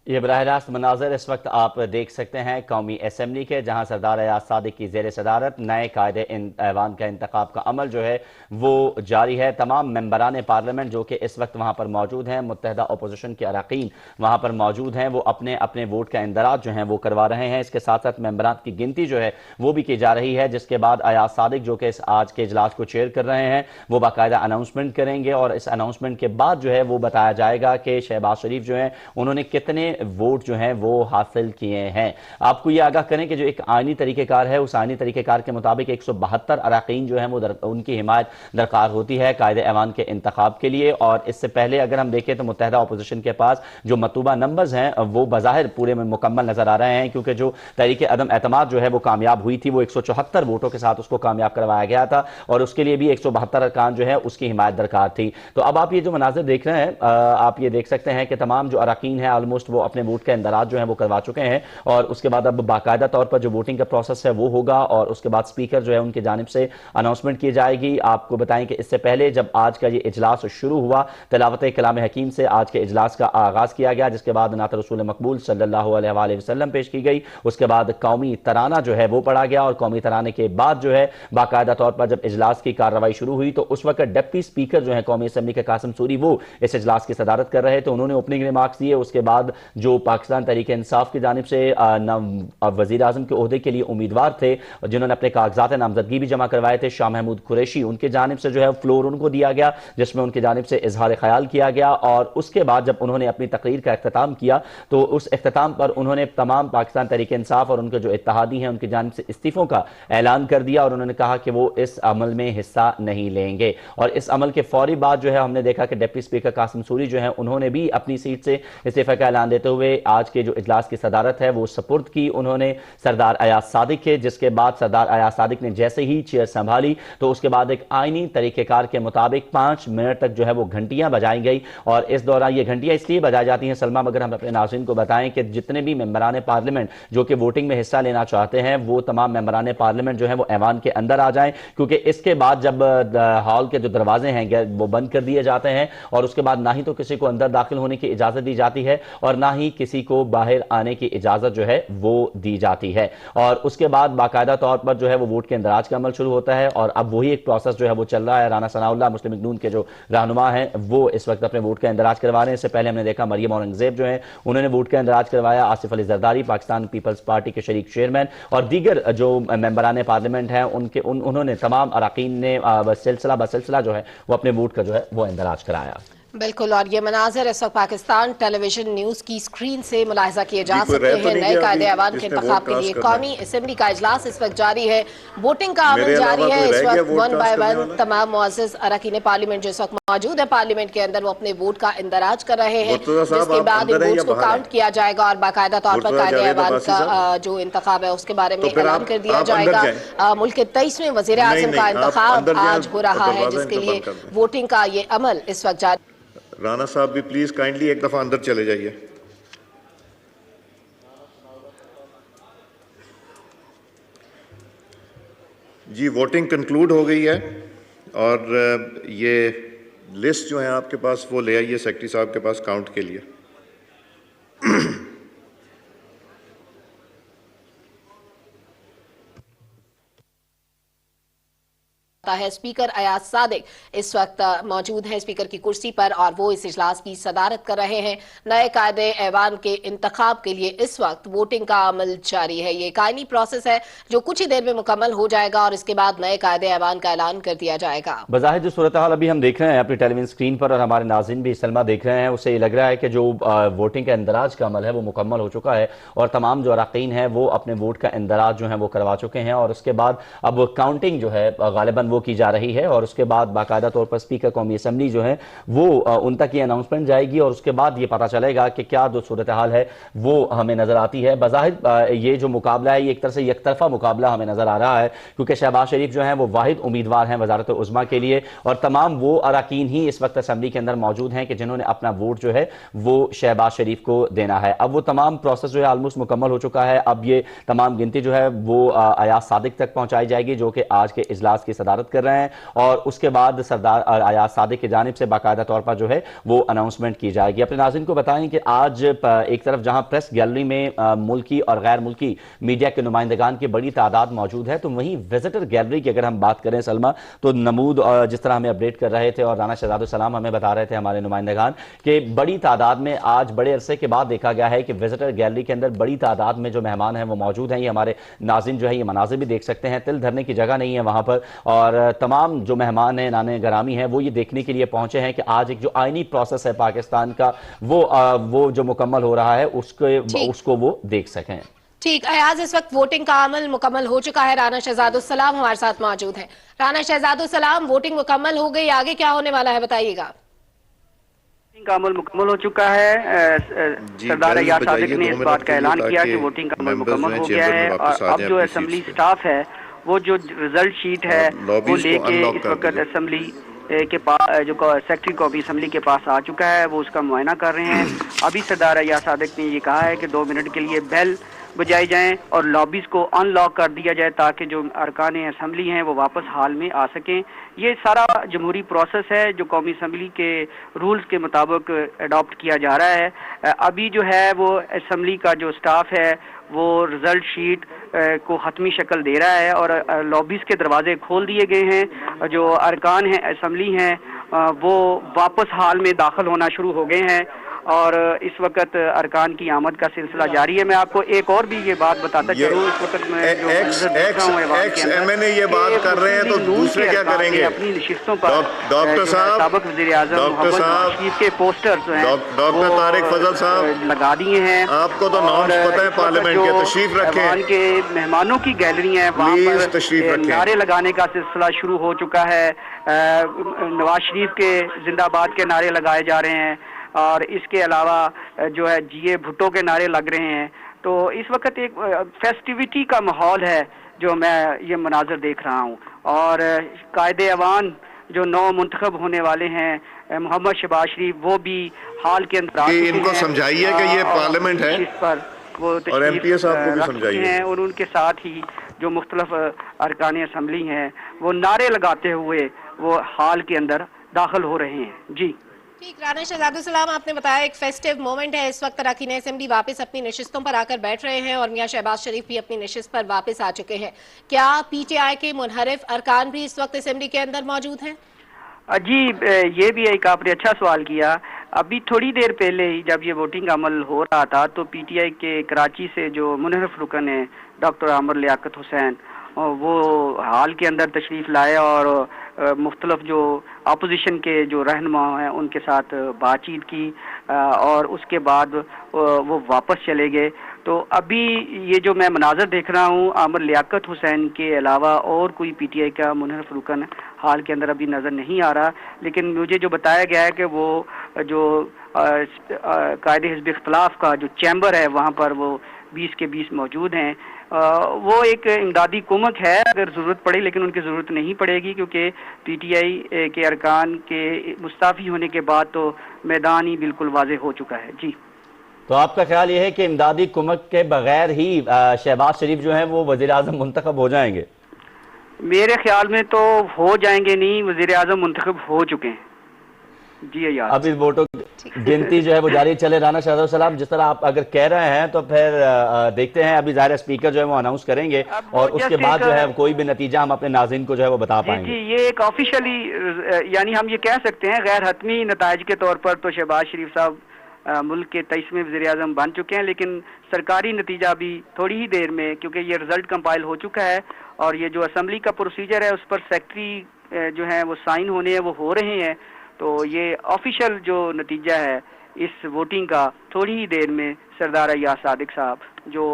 ये बराह रास्त मनाज़र इस वक्त आप देख सकते हैं कौमी असम्बली के, जहाँ सरदार अयाज सादिक की ज़ेर सदारत नए कायदे ऐवान का इंतखाब का अमल जो है वो जारी है। तमाम मेंबरान पार्लियामेंट जो कि इस वक्त वहाँ पर मौजूद हैं, मुत्तहदा अपोजिशन के अरकान वहाँ पर मौजूद हैं, वो अपने अपने वोट का इंदराज जो है वो करवा रहे हैं। इसके साथ साथ मेंबरान की गिनती जो है वो भी की जा रही है, जिसके बाद अयाज सादिक जो कि आज के इजलास को चेयर कर रहे हैं वो बाकायदा अनाउंसमेंट करेंगे और इस अनाउंसमेंट के बाद जो है वो बताया जाएगा कि शहबाज शरीफ जो है उन्होंने कितने वोट जो हैं वो हासिल किए हैं। आपको ये आगाह करें कि जो एक आईनी तरीक़ेकार है, उस आईनी तरीक़ेकार के मुताबिक 172 अरकान जो हैं वो उनकी हिमायत दरकार होती है कायदे ऐवान के इंतखाब के लिए। और इससे पहले अगर हम देखें तो मुत्तहदा अपोजिशन के पास जो मतलूबा नंबर्स हैं वो बज़ाहिर पूरे में मुकम्मल नजर आ रहे हैं, क्योंकि जो तहरीक अदम एतमाद जो है वो कामयाब हुई थी, वो 174 वोटों के साथ उसको कामयाब करवाया गया था और उसके लिए भी 172 अरकान जो है उसकी हिमायत दरकार थी। तो अब आप ये जो मनाजिर देख रहे हैं, आप ये देख सकते हैं कि तमाम जो अरकान है ऑलमोस्ट वो अपने वोट का इंदराज जो है वो करवा चुके हैं और उसके बाद अब बाकायदा तौर पर जो वोटिंग का प्रोसेस है वो होगा और उसके बाद स्पीकर जो है उनकी जानिब से अनाउंसमेंट की जाएगी। आपको बताएं कि इससे पहले जब आज का ये इजलास शुरू हुआ, तिलावत कलाम हकीम से आज के इजलास का आगाज किया गया, जिसके बाद नात रसूल मकबूल सल्लल्लाहु अलैहि वसल्लम पेश की गई। उसके बाद कौमी तराना जो है वो पढ़ा गया और कौमी तराने के बाद जो है बाकायदा तौर पर जब इजलास की कार्रवाई शुरू हुई तो उस वक्त डिप्टी स्पीकर जो है कौमी असम्बली के कासिम सूरी वो इस इजलास की सदारत कर रहे थे। उन्होंने ओपनिंग रिमार्क्स दिए। उसके बाद जो पाकिस्तान तहरीक इंसाफ की जानिब से वज़ीर आज़म के ओहदे के लिए उम्मीदवार थे जिन्होंने अपने कागजात नामजदगी भी जमा करवाए थे, शाह महमूद कुरैशी, उनकी जानिब से जो है फ्लोर उनको दिया गया जिसमें उनकी जानिब से इजहार ख्याल किया गया। और उसके बाद जब उन्होंने अपनी तकरीर का इख्तिताम किया तो उस इख्तिताम पर उन्होंने तमाम पाकिस्तान तहरीक इंसाफ और उनके जो इत्तेहादी हैं उनकी जानिब से इस्तीफों का ऐलान कर दिया और उन्होंने कहा कि वो इस अमल में हिस्सा नहीं लेंगे। और इस अमल के फौरी बाद जो है हमने देखा कि डिप्टी स्पीकर कासिम सूरी जो है उन्होंने भी अपनी सीट से इस्तीफे का ऐलान देते हुए आज के जो इजलास की सदारत है वो सपुर्द की उन्होंने सरदार अयाज सादिक के, जिसके बाद सरदार अयाज सादिक ने जैसे ही चेयर संभाली तो उसके बाद एक आईनी तरीकेकार के मुताबिक 5 मिनट तक जो है वो घंटियां बजाई गई। और इस दौरान ये घंटियां इसलिए बजाई जाती हैं सलमा, मगर हम अपने नाज़रीन को बताएं कि जितने भी मेंबरान पार्लियामेंट जो कि वोटिंग में हिस्सा लेना चाहते हैं वो तमाम मेंबरान पार्लियामेंट जो है वो ऐवान के अंदर आ जाएं, क्योंकि इसके बाद जब हॉल के जो दरवाजे हैं वो बंद कर दिए जाते हैं और उसके बाद ना ही तो किसी को अंदर दाखिल होने की इजाजत दी जाती है और ना ही किसी को बाहर आने की इजाजत जो है वो दी जाती है। और उसके बाद बाकायदा तौर पर जो है वो वोट के इंदराज का अमल शुरू होता है और अब वही एक प्रोसेस जो है वो चल रहा है। राना सनाउल्लाह मुस्लिम लीग नून के जो रहनुमा हैं वो इस वक्त अपने वोट का इंदराज करवा रहे हैं। इससे पहले हमने देखा मरियम औरंगजेब जो है उन्होंने वोट का इंदराज करवाया, आसिफ अली जरदारी पाकिस्तान पीपल्स पार्टी के शरीक चेयरमैन और दीगर जो मेंबरान पार्लियामेंट हैं उन्होंने तमाम अरकान ने सिलसिला बसिलसिला जो है वो अपने वोट का जो है वो इंदराज कराया। बिल्कुल, और ये मनाजिर इस वक्त पाकिस्तान टेलीविजन न्यूज की स्क्रीन से मुलाहिजा किए जा सकते हैं। नए कायदे ऐवान के इंतखाब के लिए कौमी असम्बली का इजलास इस वक्त जारी है, वोटिंग का अमल जारी है। इस वक्त 1 बाय 1 तमाम मुअज़्ज़िज़ अरकान पार्लियामेंट जो इस वक्त मौजूद है पार्लियामेंट के अंदर वो अपने वोट का इंदराज कर रहे हैं, जिसके बाद इन वोट्स को काउंट किया जाएगा और बाकायदा तौर पर कायदे ऐवान का जो इंतखाब है उसके बारे में ऐलान कर दिया जाएगा। मुल्क के 23वें वज़ीर आज़म का इंतखाब आज हो रहा है, जिसके लिए वोटिंग का ये अमल इस वक्त जारी। राना साहब भी प्लीज काइंडली एक दफा अंदर चले जाइए। जी वोटिंग कंक्लूड हो गई है और ये लिस्ट जो है आपके पास वो ले आइए सेक्रेटरी साहब के पास काउंट के लिए। है स्पीकर अयाज सादिक इस वक्त मौजूद हैं स्पीकर की कुर्सी पर और वो इस इजलास की सदारत कर रहे हैं। नए कायदे ऐवान के इंतखाब के लिए इस वक्त वोटिंग का अमल जारी है। ये कायनी प्रोसेस है जो कुछ ही देर में मुकम्मल हो जाएगा और इसके बाद नए कायदे ऐवान का ऐलान कर दिया जाएगा। बज़ाहिर जो सूरत हाल अभी हम देख रहे हैं अपनी टेलीविजन स्क्रीन पर और हमारे नाज़रीन भी सलमा देख रहे हैं, उससे ये लग रहा है कि जो वोटिंग का इंदराज का अमल है वो मुकम्मल हो चुका है और तमाम जो अरकान हैं वो अपने वोट का इंदराज जो है वो करवा चुके हैं और उसके बाद अब काउंटिंग जो है गालिबन वो की जा रही है और उसके बाद बाकायदा तौर पर स्पीकर कौमी असम्बली जो है वो उन तक ये अनाउंसमेंट जाएगी और उसके बाद ये पता चलेगा कि क्या जो सूरत हाल है वो हमें नजर आती है। बज़ाहिर ये जो मुकाबला है ये एक तरह से यकतरफा मुकाबला हमें नजर आ रहा है, क्योंकि शहबाज शरीफ जो है वो वाहिद उम्मीदवार हैं वजारत उज़्मा के लिए और तमाम वो अरकान ही इस वक्त असम्बली के अंदर मौजूद हैं कि जिन्होंने अपना वोट जो है वो शहबाज शरीफ को देना है। अब वो तमाम प्रोसेस जो है ऑलमोस्ट मुकम्मल हो चुका है। अब ये तमाम गिनती जो है वो अयाज सादिक तक पहुंचाई जाएगी जो कि आज के इजलास की सदारत कर रहे हैं और उसके बाद सरदार अयाज सादिक की जानिब से बाकायदा तौर पर जो है वो अनाउंसमेंट की जाएगी। अपने नाज़रीन को बताएं कि आज एक तरफ जहां प्रेस गैलरी में मुल्की और गैर मुल्की मीडिया के नुमाइंदगान की बड़ी तादाद मौजूद है, तो वहीं विजिटर गैलरी की अगर हम बात करें सलमा तो नमूद जिस तरह हमें अपडेट कर रहे थे और राना शहजादुस्सलाम हमें बता रहे थे हमारे नुमाइंदगान कि बड़ी तादाद में आज बड़े अरसे के बाद देखा गया है कि विजिटर गैलरी के अंदर बड़ी तादाद में जो मेहमान हैं वो मौजूद हैं। ये हमारे नाज़रीन जो है ये मनाज़िर भी देख सकते हैं, तिल धरने की जगह नहीं है वहां पर और और तमाम जो मेहमान हैं, नाने गरामी हैं, वो ये देखने के लिए पहुंचे हैं कि आज एक जो आईनी प्रोसेस है पाकिस्तान का वो जो मुकम्मल हो रहा है उसको वो देख सकें। ठीक, अयाज, इस वक्त वोटिंग का अमल मुकम्मल हो चुका है। राना शहजादुस्सलाम हमारे साथ मौजूद हैं। राना शहजादुस्सलाम, वोटिंग मुकम्मल हो गई, आगे क्या होने वाला है बताइएगा। वोटिंग का अमल मुकम्मल हो चुका है। सरदार अयाज सादिक ने इस बात का ऐलान किया कि वोटिंग का अमल मुकम्मल हो गया है और अब जो असेंबली स्टाफ है वो जो रिजल्ट शीट है वो लेके इस वक्त असेंबली के पास जो सेक्रेटरी को अभी असेंबली के पास आ चुका है, वो उसका मुआयना कर रहे हैं। अभी सरदार अयाज सादिक ने ये कहा है कि 2 मिनट के लिए बेल बजाई जाएं और लॉबीज को अनलॉक कर दिया जाए ताकि जो अरकान असम्बली हैं वो वापस हाल में आ सकें। ये सारा जमहूरी प्रोसेस है जो कौमी असम्बली के रूल्स के मुताबिक अडॉप्ट किया जा रहा है। अभी जो है वो असम्बली का जो स्टाफ है वो रिजल्ट शीट को हतमी शक्ल दे रहा है और लॉबीज के दरवाजे खोल दिए गए हैं। जो अरकान हैं असम्बली हैं वो वापस हाल में दाखिल होना शुरू हो गए हैं और इस वक्त अरकान की आमद का सिलसिला जारी है। मैं आपको एक और भी ये बात बताता चलूं, इस वक्त मैं जो एक्स-एमएनए ये बात कर रहे हैं तो दूसरे क्या करेंगे? अपनी नशिस्तों पर डॉक्टर साहब, साबिक वज़ीर-ए-आज़म मोहम्मद नवाज शरीफ के पोस्टर्स हैं डॉक्टर तारिक फजल साहब लगा दिए हैं। आपको तो नॉर्म्स पता है पार्लियामेंट के, तशरीफ रखें। के मेहमानों की गैलरी है वहाँ पर नारे लगाने का सिलसिला शुरू हो चुका है। नवाज शरीफ के जिंदाबाद के नारे लगाए जा रहे हैं और इसके अलावा जो है जीए भुट्टो के नारे लग रहे हैं। तो इस वक्त एक फेस्टिविटी का माहौल है जो मैं ये मनाजर देख रहा हूँ। और कायदे अवान जो 9 मुंतखब होने वाले हैं मोहम्मद शहबाज शरीफ, वो भी हाल के अंदर इनको समझाइए कि ये पार्लियामेंट है इस पर वो और एमपीए साहब को भी समझाइए हैं और उनके साथ ही जो मुख्तलिफ अरकान असम्बली हैं वो नारे लगाते हुए वो हाल के अंदर दाखिल हो रहे हैं। जी ठीक, राना शहजादुस्सलाम, आपने बताया एक फेस्टिव मोमेंट है। इस वक्त अरकान असेंबली वापस अपनी नशिस्तों पर आकर बैठ रहे हैं और मियां शहबाज शरीफ भी अपनी नशिस्त पर वापस आ चुके हैं। क्या पीटीआई के मुनहरिफ अरकान भी इस वक्त असेंबली के अंदर मौजूद हैं? जी, ये भी एक आपने अच्छा सवाल किया। अभी थोड़ी देर पहले ही जब ये वोटिंग अमल हो रहा था तो पीटीआई के कराची से जो मुनहरिफ रुकन है डॉक्टर आमिर लियाकत हुसैन, वो हाल के अंदर तशरीफ़ लाए और मुख्तलिफ जो अपोजिशन के जो रहनुमा हैं उनके साथ बातचीत की और उसके बाद वो वापस चले गए। तो अभी ये जो मैं मनाजर देख रहा हूँ, आमिर लियाकत हुसैन के अलावा और कोई पीटीआई का मुनहरिफ रुकन हाल के अंदर अभी नज़र नहीं आ रहा। लेकिन मुझे जो बताया गया है कि वो जो कायदे हिज़्ब इख्तिलाफ का जो चैम्बर है वहाँ पर वो 20 के 20 मौजूद हैं। वो एक इमदादी कुमक है अगर ज़रूरत पड़े, लेकिन उनकी ज़रूरत नहीं पड़ेगी क्योंकि पीटीआई के अरकान के मुस्ताफ़ी होने के बाद तो मैदान ही बिल्कुल वाज़ेह हो चुका है। जी, तो आपका ख्याल ये है कि इमदादी कुमक के बगैर ही शहबाज शरीफ जो है वो वज़ीर-ए-आज़म मुंतखब हो जाएंगे? मेरे ख्याल में तो हो जाएंगे नहीं, वज़ीर-ए-आज़म मुंतखब हो चुके हैं। जी यार, अभी वोटों गिनती जो है वो जारी चले। राना शहजादुस्सलाम, जिस तरह आप अगर कह रहे हैं तो फिर देखते हैं, अभी ज़ाहिर स्पीकर जो है वो अनाउंस करेंगे और उसके बाद जो है कोई भी नतीजा हम अपने नाज़रीन को जो है वो बता पाएंगे। जी, ये एक ऑफिशियली यानी हम ये कह सकते हैं गैर हतमी नताइज के तौर पर तो शहबाज शरीफ साहब मुल्क के 23वें वज़ीर-ए-आज़म बन चुके हैं, लेकिन सरकारी नतीजा भी थोड़ी ही देर में, क्योंकि ये रिजल्ट कंपाइल हो चुका है और ये जो असम्बली का प्रोसीजर है उस पर सेक्रेटरी जो है वो साइन होने हैं, वो हो रहे हैं। तो ये ऑफिशियल जो नतीजा है इस वोटिंग का थोड़ी ही देर में सरदार अयाज सादिक साहब जो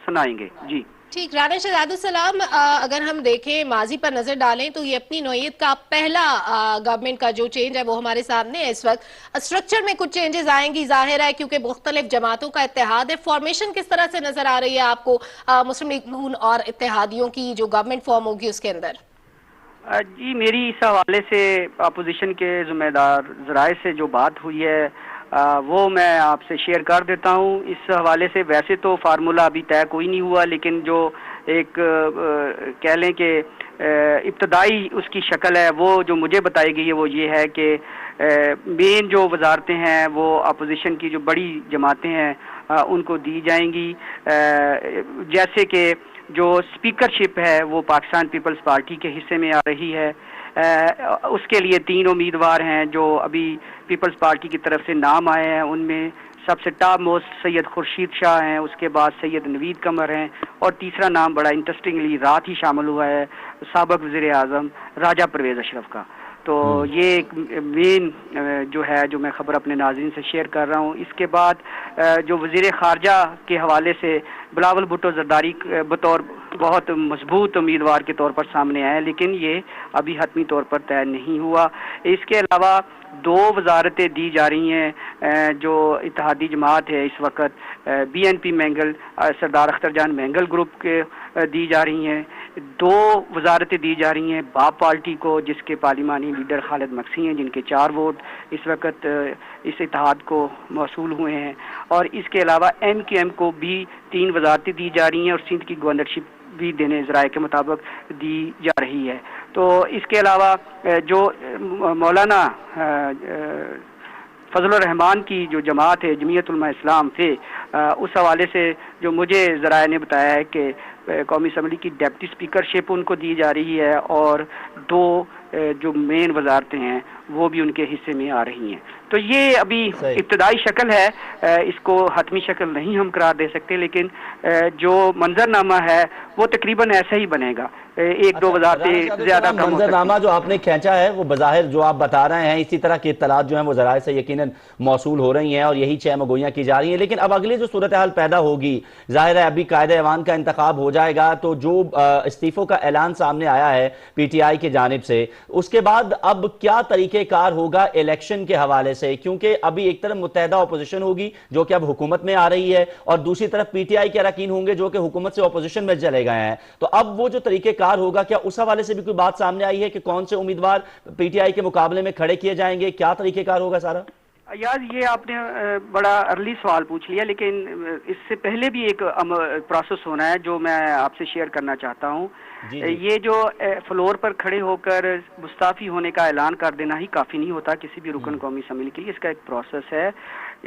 सुनाएंगे। जी ठीक, राना शहजादुस्सलाम, अगर हम देखें माजी पर नजर डालें तो ये अपनी नौयत का पहला गवर्नमेंट का जो चेंज है वो हमारे सामने है। इस वक्त स्ट्रक्चर में कुछ चेंजेस आएंगी जाहिर है क्योंकि मुख्तलिफ जमातों का इत्तेहाद है। फॉर्मेशन किस तरह से नजर आ रही है आपको मुस्लिम लीग नून और इत्तेहादियों की जो गवर्नमेंट फॉर्म होगी उसके अंदर? जी, मेरी इस हवाले से अपोजिशन के ज़िम्मेदार ज़राए से जो बात हुई है वो मैं आपसे शेयर कर देता हूँ। इस हवाले से वैसे तो फार्मूला अभी तय कोई नहीं हुआ, लेकिन जो एक कह लें कि इब्तदाई उसकी शक्ल है वो जो मुझे बताई गई है वो ये है कि मेन जो वजारतें हैं वो अपोजिशन की जो बड़ी जमातें हैं उनको दी जाएंगी। जैसे कि जो स्पीकरशिप है वो पाकिस्तान पीपल्स पार्टी के हिस्से में आ रही है। उसके लिए 3 उम्मीदवार हैं जो अभी पीपल्स पार्टी की तरफ से नाम आए हैं। उनमें सबसे टॉप मोस्ट सैयद खुर्शीद शाह हैं, उसके बाद सैयद नवीद कमर हैं, और तीसरा नाम बड़ा इंटरेस्टिंगली रात ही शामिल हुआ है साबिक वज़ीर आज़म राजा परवेज़ अशरफ का। तो ये एक मेन जो है जो मैं खबर अपने नाज़रीन से शेयर कर रहा हूँ। इसके बाद जो वज़ीर ख़ारजा के हवाले से बिलावल भुट्टो ज़रदारी बतौर बहुत मजबूत उम्मीदवार के तौर पर सामने आए, लेकिन ये अभी हतमी तौर पर तय नहीं हुआ। इसके अलावा 2 वजारतें दी जा रही हैं जो इत्तेहादी जमात है इस वक्त, BNP मैंगल सरदार अख्तर जान मैंगल ग्रुप के दी जा रही हैं। 2 वजारतें दी जा रही हैं बाप पार्टी को, जिसके पार्लिमानी लीडर खालिद मक्सी हैं, जिनके 4 वोट इस वक्त इस इत्तेहाद को मौसूल हुए हैं। और इसके अलावा MQM को भी 3 वजारतें दी जा रही हैं और सिंध की गवर्नरशिप भी देने ज़राए के मुताबिक दी जा रही है। तो इसके अलावा जो मौलाना फजलुर रहमान की जो जमात है जमीयत उलमा इस्लाम थे, उस हवाले से जो मुझे ज़राए ने बताया है कि कौमी असम्बली की डिप्टी स्पीकरशिप उनको दी जा रही है और 2 जो मेन वजारतें हैं वो भी उनके हिस्से में आ रही हैं। तो ये अभी इब्तदाई शक्ल है, इसको हतमी शक्ल नहीं हम करार दे सकते, लेकिन जो मंजरनामा है वो तकरीबन ऐसा ही बनेगा। 1-2 वजारतें ज्यादा कम। मंजरनामा जो आपने खींचा है वो बज़ाहिर जो आप बता रहे हैं इसी तरह की इत्तलात जो है वो ज़राए से यकीनन मौसूल हो रही हैं और यही चहमगोइयाँ की जा रही हैं। लेकिन अब अगली जो सूरत हाल पैदा होगी, जाहिर है अभी कायदे ऐवान का इंतखाब हो जाएगा, तो जो इस्तीफों का ऐलान सामने आया है PTI की जानिब से, उसके बाद अब क्या तरीक़ेकार होगा इलेक्शन के हवाले से? क्योंकि अभी एक तरफ मुत्तहदा अपोजिशन होगी जो कि अब हुकूमत में आ रही है और दूसरी तरफ PTI के अरकान होंगे जो कि हुकूमत से अपोजिशन में चले गए हैं। तो अब वो जो तरीक़ेकार होगा, क्या उस हवाले से भी कोई बात सामने आई है कि कौन से उम्मीदवार PTI के मुकाबले में खड़े किए जाएंगे? क्या तरीक़ेकार होगा सारा? यार ये आपने बड़ा अर्ली सवाल पूछ लिया, लेकिन इससे पहले भी एक प्रोसेस होना है जो मैं आपसे शेयर करना चाहता हूँ। ये जो फ्लोर पर खड़े होकर मुस्ताफ़ी होने का ऐलान कर देना ही काफ़ी नहीं होता किसी भी रुकन कौमी असम्बली के लिए। इसका एक प्रोसेस है।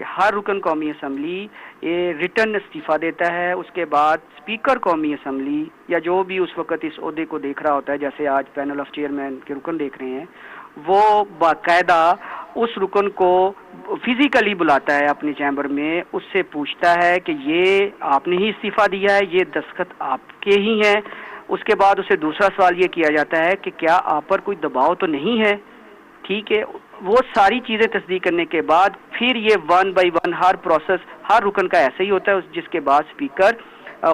हर रुकन कौमी असम्बली ये रिटर्न इस्तीफ़ा देता है, उसके बाद स्पीकर कौमी असम्बली या जो भी उस वक़्त इस ओहदे को देख रहा होता है, जैसे आज पैनल ऑफ चेयरमैन के रुकन देख रहे हैं, वो बाकायदा उस रुकन को फिजिकली बुलाता है अपने चैम्बर में, उससे पूछता है कि ये आपने ही इस्तीफ़ा दिया है, ये दस्तखत आपके ही हैं। उसके बाद उसे दूसरा सवाल ये किया जाता है कि क्या आप पर कोई दबाव तो नहीं है, ठीक है। वो सारी चीज़ें तस्दीक करने के बाद फिर ये 1 बाय 1 हर प्रोसेस हर रुकन का ऐसे ही होता है, जिसके बाद स्पीकर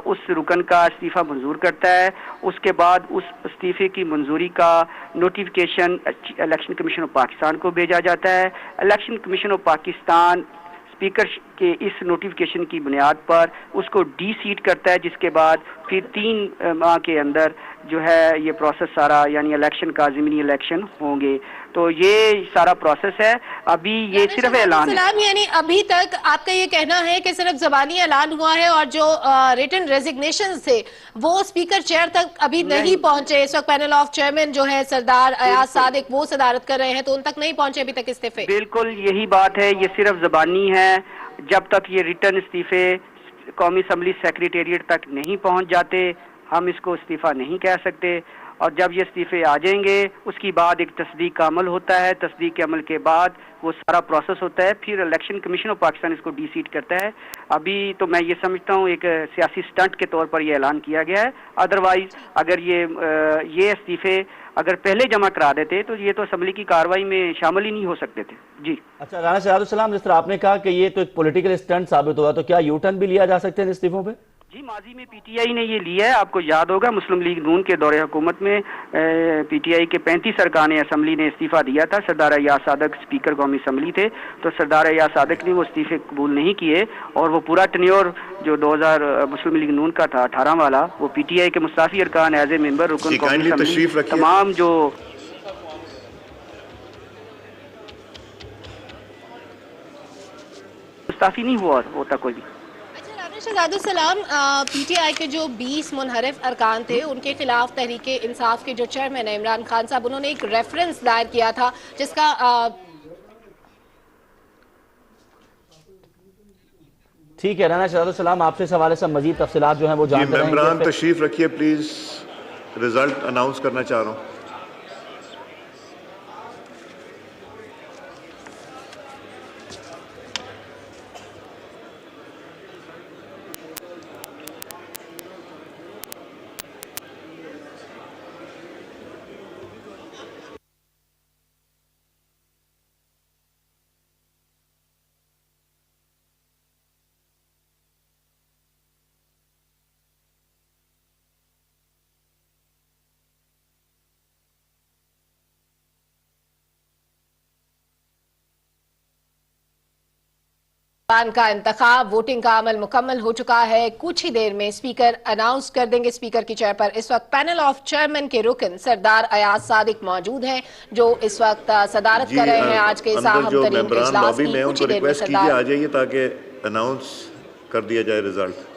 उस रुकन का इस्तीफ़ा मंजूर करता है। उसके बाद उस इस्तीफ़े की मंजूरी का notification election commission of Pakistan को भेजा जाता है। Election commission of Pakistan speaker के इस नोटिफिकेशन की बुनियाद पर उसको डी-सीट करता है, जिसके बाद फिर 3 माह के अंदर जो है ये प्रोसेस सारा यानी इलेक्शन का ज़मीनी इलेक्शन होंगे। तो ये सारा प्रोसेस है। अभी ये सिर्फ ऐलान है। यानी अभी तक आपका ये कहना है कि सिर्फ ज़बानी ऐलान हुआ है और जो रिटन रेजिग्नेशन थे वो स्पीकर चेयर तक अभी नहीं पहुंचे। इस वक्त पैनल ऑफ चेयरमैन जो है सरदार अयाज सादिक वो सदारत कर रहे हैं, तो उन तक नहीं पहुंचे अभी तक इस्तीफे। बिल्कुल यही बात है, ये सिर्फ ज़बानी है। जब तक ये रिटर्न इस्तीफे कौमी असम्बली सेक्रेटेरिएट तक नहीं पहुंच जाते हम इसको इस्तीफ़ा नहीं कह सकते। और जब ये इस्तीफ़े आ जाएंगे उसकी बाद एक तस्दीक का अमल होता है, तस्दीक के अमल के बाद वो सारा प्रोसेस होता है, फिर इलेक्शन कमीशन ऑफ पाकिस्तान इसको डी-सीट करता है। अभी तो मैं ये समझता हूँ एक सियासी स्टंट के तौर पर ये ऐलान किया गया है। अदरवाइज अगर ये इस्तीफ़े अगर पहले जमा करा देते तो ये तो असम्बली की कार्रवाई में शामिल ही नहीं हो सकते थे। जी अच्छा, राना शहादुल, जिस तरह आपने कहा कि ये तो एक पॉलिटिकल स्टंट साबित हुआ, तो क्या यूटर्न भी लिया जा सकते हैं इस्तीफों पे? जी, माजी में PTI ने ये लिया है। आपको याद होगा मुस्लिम लीग नून के दौरे हुकूमत में PTI के 35 अरकान असम्बली ने इस्तीफ़ा दिया था। सरदार अयाज सादिक स्पीकर कौमी असम्बली थे, तो सरदार अयाज सादिक ने वो इस्तीफ़े कबूल नहीं किए और वो पूरा टेन्योर जो 2000 मुस्लिम लीग नून का था 18 वाला, वो PTI के मुस्ताफ़ी अरकान एज ए मेंबर रुकन कौमी असम्बली तमाम जो मुस्ताफ़ी नहीं हुआ होता कोई भी। शहजादुल PTI के जो 20 मुनहरिफ अरकान थे उनके खिलाफ तहरीके इंसाफ के जो चेयरमैन है इमरान खान साहब, उन्होंने एक रेफरेंस दायर किया था जिसका ठीक है राना शहादुल, आपसे इस हवाले से मजीद तफसीलात जो है वो जानते रहेंगे। मेंबरान तशरीफ रखिए प्लीज, रिजल्ट अनाउंस करना चाह रहा हूँ। ऐवान का इंतखाब, वोटिंग का अमल मुकम्मल हो चुका है। कुछ ही देर में स्पीकर अनाउंस कर देंगे। स्पीकर की चेयर पर इस वक्त पैनल ऑफ चेयरमैन के रुकन सरदार अयाज सादिक मौजूद हैं, जो इस वक्त सदारत जी कर रहे हैं आज के इस अंदर अहम जो तरीन मेंबरान इजलास लॉबी की। में कुछ उनको ही देर में रिक्वेस्ट कीजिए सरदार आ जाइए ताकि अनाउंस कर दिया जाए रिजल्ट।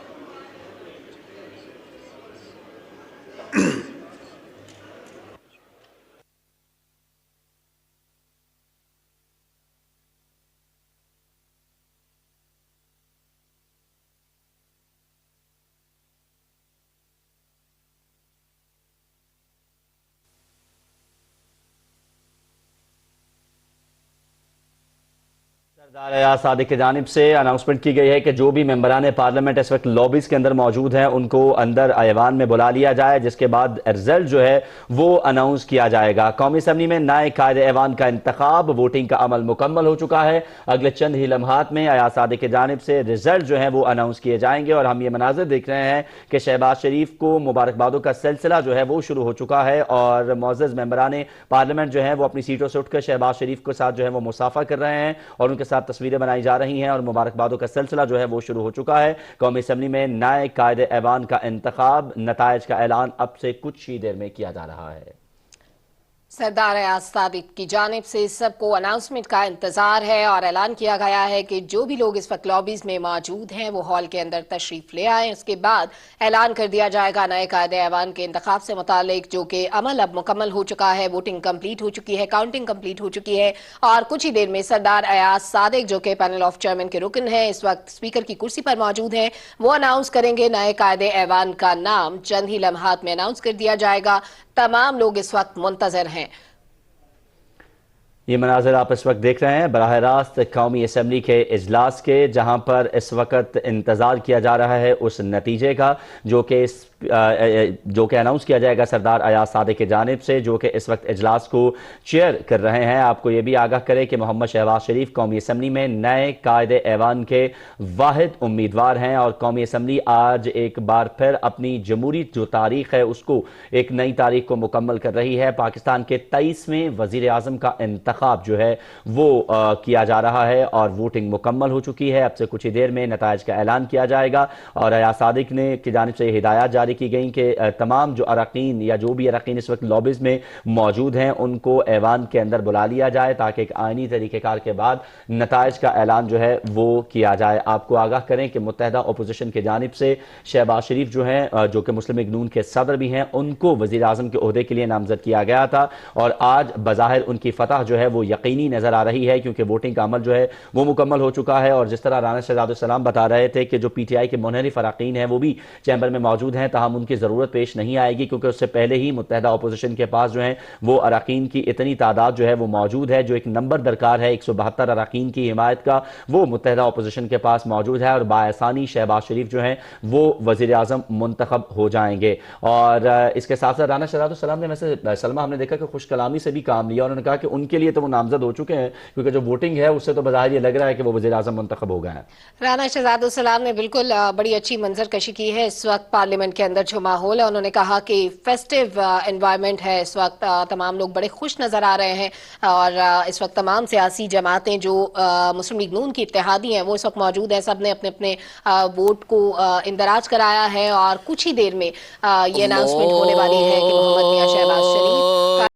सरदार अयाज सादिक की जानिब से अनाउंसमेंट की गई है कि जो भी मेंबरान पार्लियामेंट इस वक्त लॉबीज के अंदर मौजूद हैं उनको अंदर ऐवान में बुला लिया जाए, जिसके बाद रिजल्ट जो है वो अनाउंस किया जाएगा। कौमी असम्बली में नए कायदे ऐवान का इंतखाब, वोटिंग का अमल मुकम्मल हो चुका है। अगले चंद ही लम्हात में अयाज सादिक की जानिब से रिजल्ट जो है वो अनाउंस किए जाएंगे और हम ये मनाजिर देख रहे हैं कि शहबाज शरीफ को मुबारकबादों का सिलसिला जो है वो शुरू हो चुका है और मोअज़्ज़ज़ मेंबरान पार्लियामेंट जो है वो अपनी सीटों से उठकर शहबाज शरीफ के साथ जो है वो मुसाफा कर रहे हैं और उनके साथ तस्वीरें बनाई जा रही हैं और मुबारकबादों का सिलसिला जो है वो शुरू हो चुका है। कौमी असम्बली में नए कायदे ऐवान का इंतखाब, नताइज का ऐलान अब से कुछ ही देर में किया जा रहा है। सरदार अयाज सादिक की जानिब से सबको अनाउंसमेंट का इंतजार है और ऐलान किया गया है कि जो भी लोग इस वक्त लॉबीज में मौजूद हैं वो हॉल के अंदर तशरीफ ले आए। उसके बाद ऐलान कर दिया जाएगा नए कायदे ऐवान के इंतखाब से मुतालिक, जो कि अमल अब मुकम्मल हो चुका है। वोटिंग कंप्लीट हो चुकी है, काउंटिंग कंप्लीट हो चुकी है और कुछ ही देर में सरदार अयाज सादिक, जो कि पैनल ऑफ चेयरमैन के रुकन हैं, इस वक्त स्पीकर की कुर्सी पर मौजूद हैं, वो अनाउंस करेंगे नए कायदे ऐवान का नाम। चंद ही लम्हात में अनाउंस कर दिया जाएगा। तमाम लोग इस वक्त मुंतजर हैं। ये मनाजिर आप इस वक्त देख रहे हैं बराह रास्त कौमी असम्बली के इजलास के, जहाँ पर इस वक्त इंतज़ार किया जा रहा है उस नतीजे का जो कि अनाउंस किया जाएगा सरदार अयाज सादिक की जानिब से, जो कि इस वक्त इजलास को चेयर कर रहे हैं। आपको ये भी आगाह करें कि मोहम्मद शहबाज शरीफ कौमी असम्बली में नए कायदे ऐवान के वाहिद उम्मीदवार हैं और कौमी असम्बली आज एक बार फिर अपनी जमहूरी जो तारीख है उसको एक नई तारीख को मुकम्मल कर रही है। पाकिस्तान के 23वें वज़ीर आज़म का इंतखाब जो है वो किया जा रहा है और वोटिंग मुकम्मल हो चुकी है। अब से कुछ ही देर में नताइज का ऐलान किया जाएगा और अयाज सादिक ने की जानिब से हिदायत जारी की गई कि तमाम जो अरकान या जो भी अरकान इस वक्त लॉबीज में मौजूद हैं उनको ऐवान के अंदर बुला लिया जाए ताकि एक आइनी तरीक़ेकार के बाद नताइज का ऐलान जो है वो किया जाए। आपको आगाह करें कि मुत्तहदा अपोजिशन की जानिब से शहबाज शरीफ जो हैं, जो कि मुस्लिम लीग नून के सदर भी हैं, उनको वज़ीर आज़म के ओहदे के लिए नामजद किया गया था और आज बज़ाहिर उनकी फतह जो है वो यकीनी नज़र आ रही है क्योंकि वोटिंग का अमल जो है वो मुकम्मल हो चुका है। और जिस तरह राना शहजाद सलाम बता रहे थे कि जो PTI के मुनहरिफ अरकान हैं वो भी चैम्बर में मौजूद हैं, ताहम उनकी ज़रूरत पेश नहीं आएगी क्योंकि उससे पहले ही मुत्तहदा अपोजिशन के पास जो है वो अरकान की इतनी तादाद जो है वो मौजूद है। जो एक नंबर दरकार है 172 अरकान की हिमायत का, वो मुत्तहदा अपोजिशन के पास मौजूद है और बाआसानी शहबाज शरीफ जो है वो वज़ीर आज़म मुंतखब हो जाएंगे। और इसके साथ साथ राना शहजाद सलाम ने वैसे सलमा हमने देखा कि खुश कलामी से भी काम लिया। उन्होंने कहा कि उनके लिए तो वो नामजद हो चुके हैं क्योंकि जो वोटिंग है उससे तो बज़ाहिर ये लग रहा है कि वो वज़ीर आज़म मुंतखब हो गए हैं। राना शहजाद सलाम ने बिल्कुल बड़ी अच्छी मंजर कशी की है। इस वक्त पार्लियामेंट के अंदर जो माहौल है, उन्होंने कहा कि फेस्टिव एनवायरनमेंट है इस वक्त, तमाम लोग बड़े खुश नजर आ रहे हैं और इस वक्त तमाम सियासी जमातें जो मुस्लिम लीग नून की इत्तेहादी हैं वो इस वक्त मौजूद हैं। सब ने अपने अपने वोट को इंदराज कराया है और कुछ ही देर में ये अनाउंसमेंट होने वाली है कि मोहम्मद मियां शहबाज शरीफ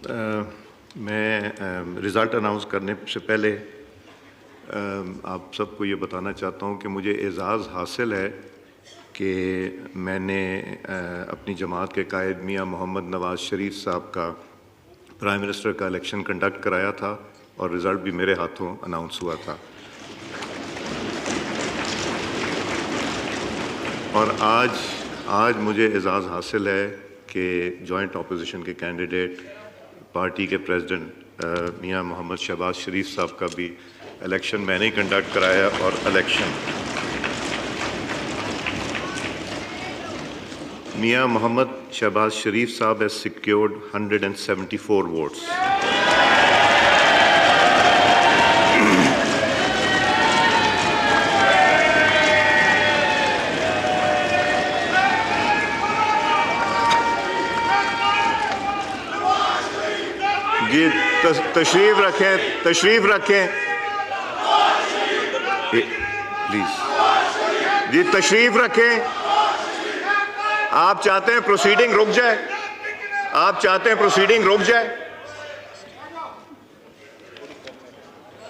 मैं रिज़ल्ट अनाउंस करने से पहले आप सबको ये बताना चाहता हूँ कि मुझे एज़ाज़ हासिल है कि मैंने अपनी जमात के कायद मियाँ मोहम्मद नवाज़ शरीफ साहब का प्राइम मिनिस्टर का इलेक्शन कंडक्ट कराया था और रिज़ल्ट भी मेरे हाथों अनाउंस हुआ था। और आज मुझे एज़ाज़ हासिल है कि जॉइंट अपोजिशन के कैंडिडेट पार्टी के प्रेसिडेंट मियाँ मोहम्मद शहबाज शरीफ साहब का भी इलेक्शन मैंने ही कंडक्ट कराया और इलेक्शन मियाँ मोहम्मद शहबाज शरीफ साहब हैज सिक्योर्ड 174 वोट्स। जी तशरीफ रखें प्लीज। जी तशरीफ रखें। आप चाहते हैं प्रोसीडिंग रुक जाए? आप चाहते हैं प्रोसीडिंग रुक जाए?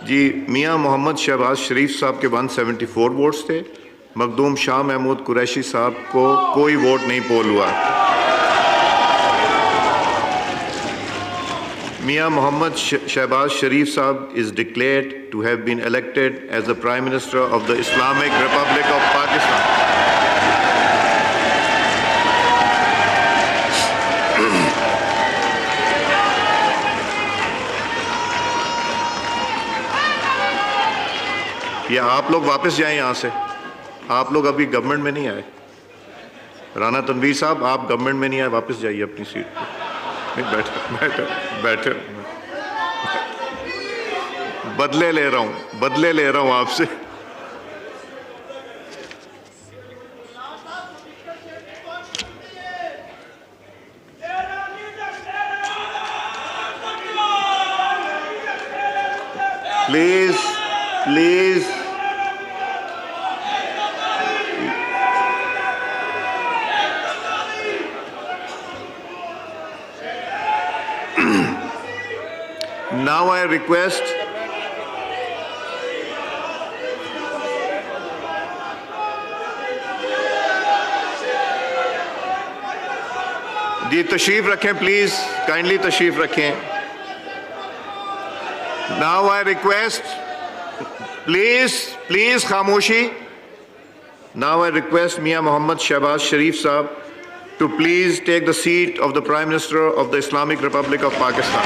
जी मियाँ मोहम्मद शहबाज शरीफ साहब के 174 वोट्स थे। मखदूम शाह महमूद कुरैशी साहब को कोई वोट नहीं पोल हुआ। Mia Mohammad Shehbaz Sharif Saab is declared to have been elected as the Prime Minister of the Islamic Republic of Pakistan. ये आप लोग वापस जाएं यहाँ से। आप लोग अभी गवर्नमेंट में नहीं आए। राना तनवीर साहब, आप गवर्नमेंट में नहीं आए, वापस जाइए अपनी सीट पर। बैठे बदले ले रहा हूं आपसे। प्लीज Now I request जी तशरीफ रखें प्लीज, काइंडली तशरीफ रखें। Now I request please खामोशी। Now I request Mia Mohammad Shehbaz Sharif Saab to please take the seat of the Prime Minister of the Islamic Republic of Pakistan.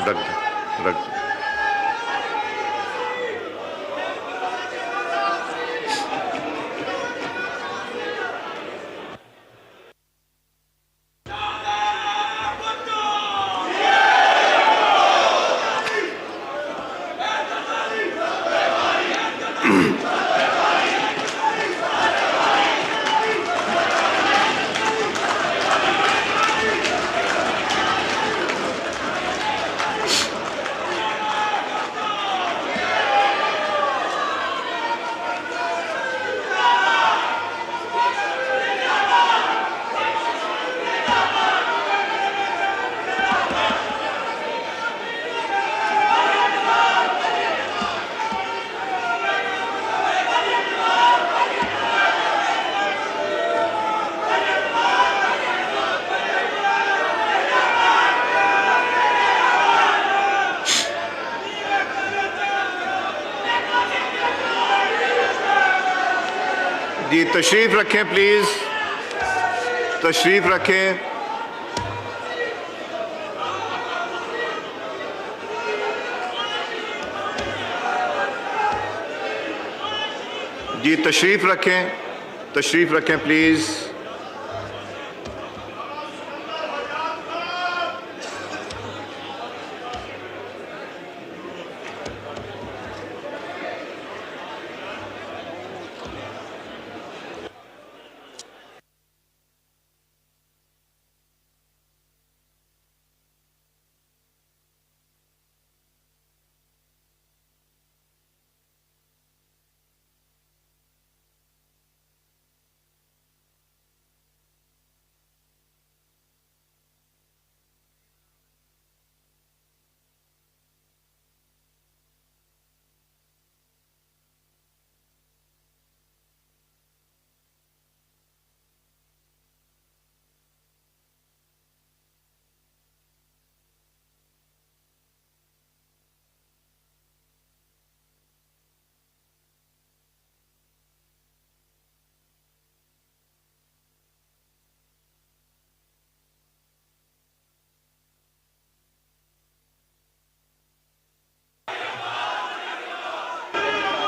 रख दो। जी तशरीफ रखें प्लीज, तशरीफ रखें। जी तशरीफ रखें प्लीज।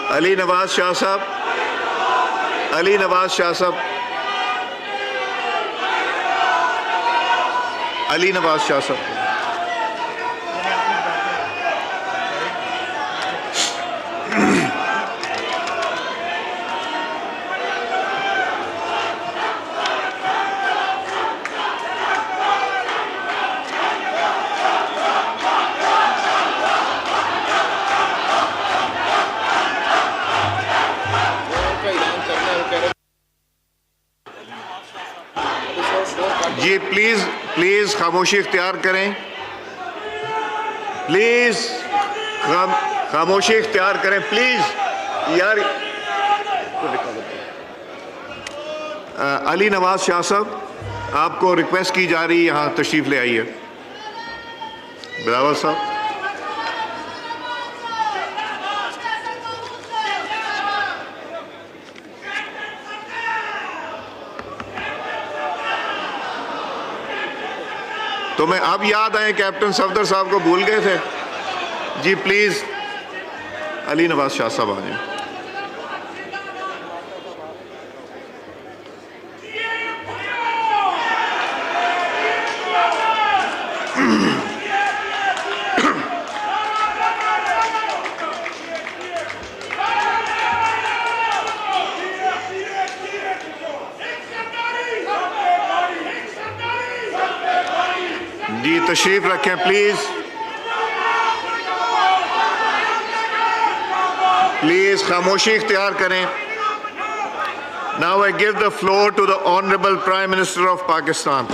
अली नवाज शाह साहब, अली नवाज शाह साहब, अली नवाज शाह साहब। जी प्लीज प्लीज खामोशी इख्तियार करें, प्लीज खामोशी इख्तियार करें प्लीज यार। अली नवाज शाह साहब, आपको रिक्वेस्ट की जा रही है यहाँ तशरीफ ले आइए। बिलावल साहब, तो मैं अब याद आए कैप्टन सफदर साहब को भूल गए थे। जी प्लीज अली नवाज शाह साहब आ जाएं। जी तशरीफ रखें प्लीज, प्लीज खामोशी इख्तियार करें। Now I give the floor to the honourable prime minister of Pakistan.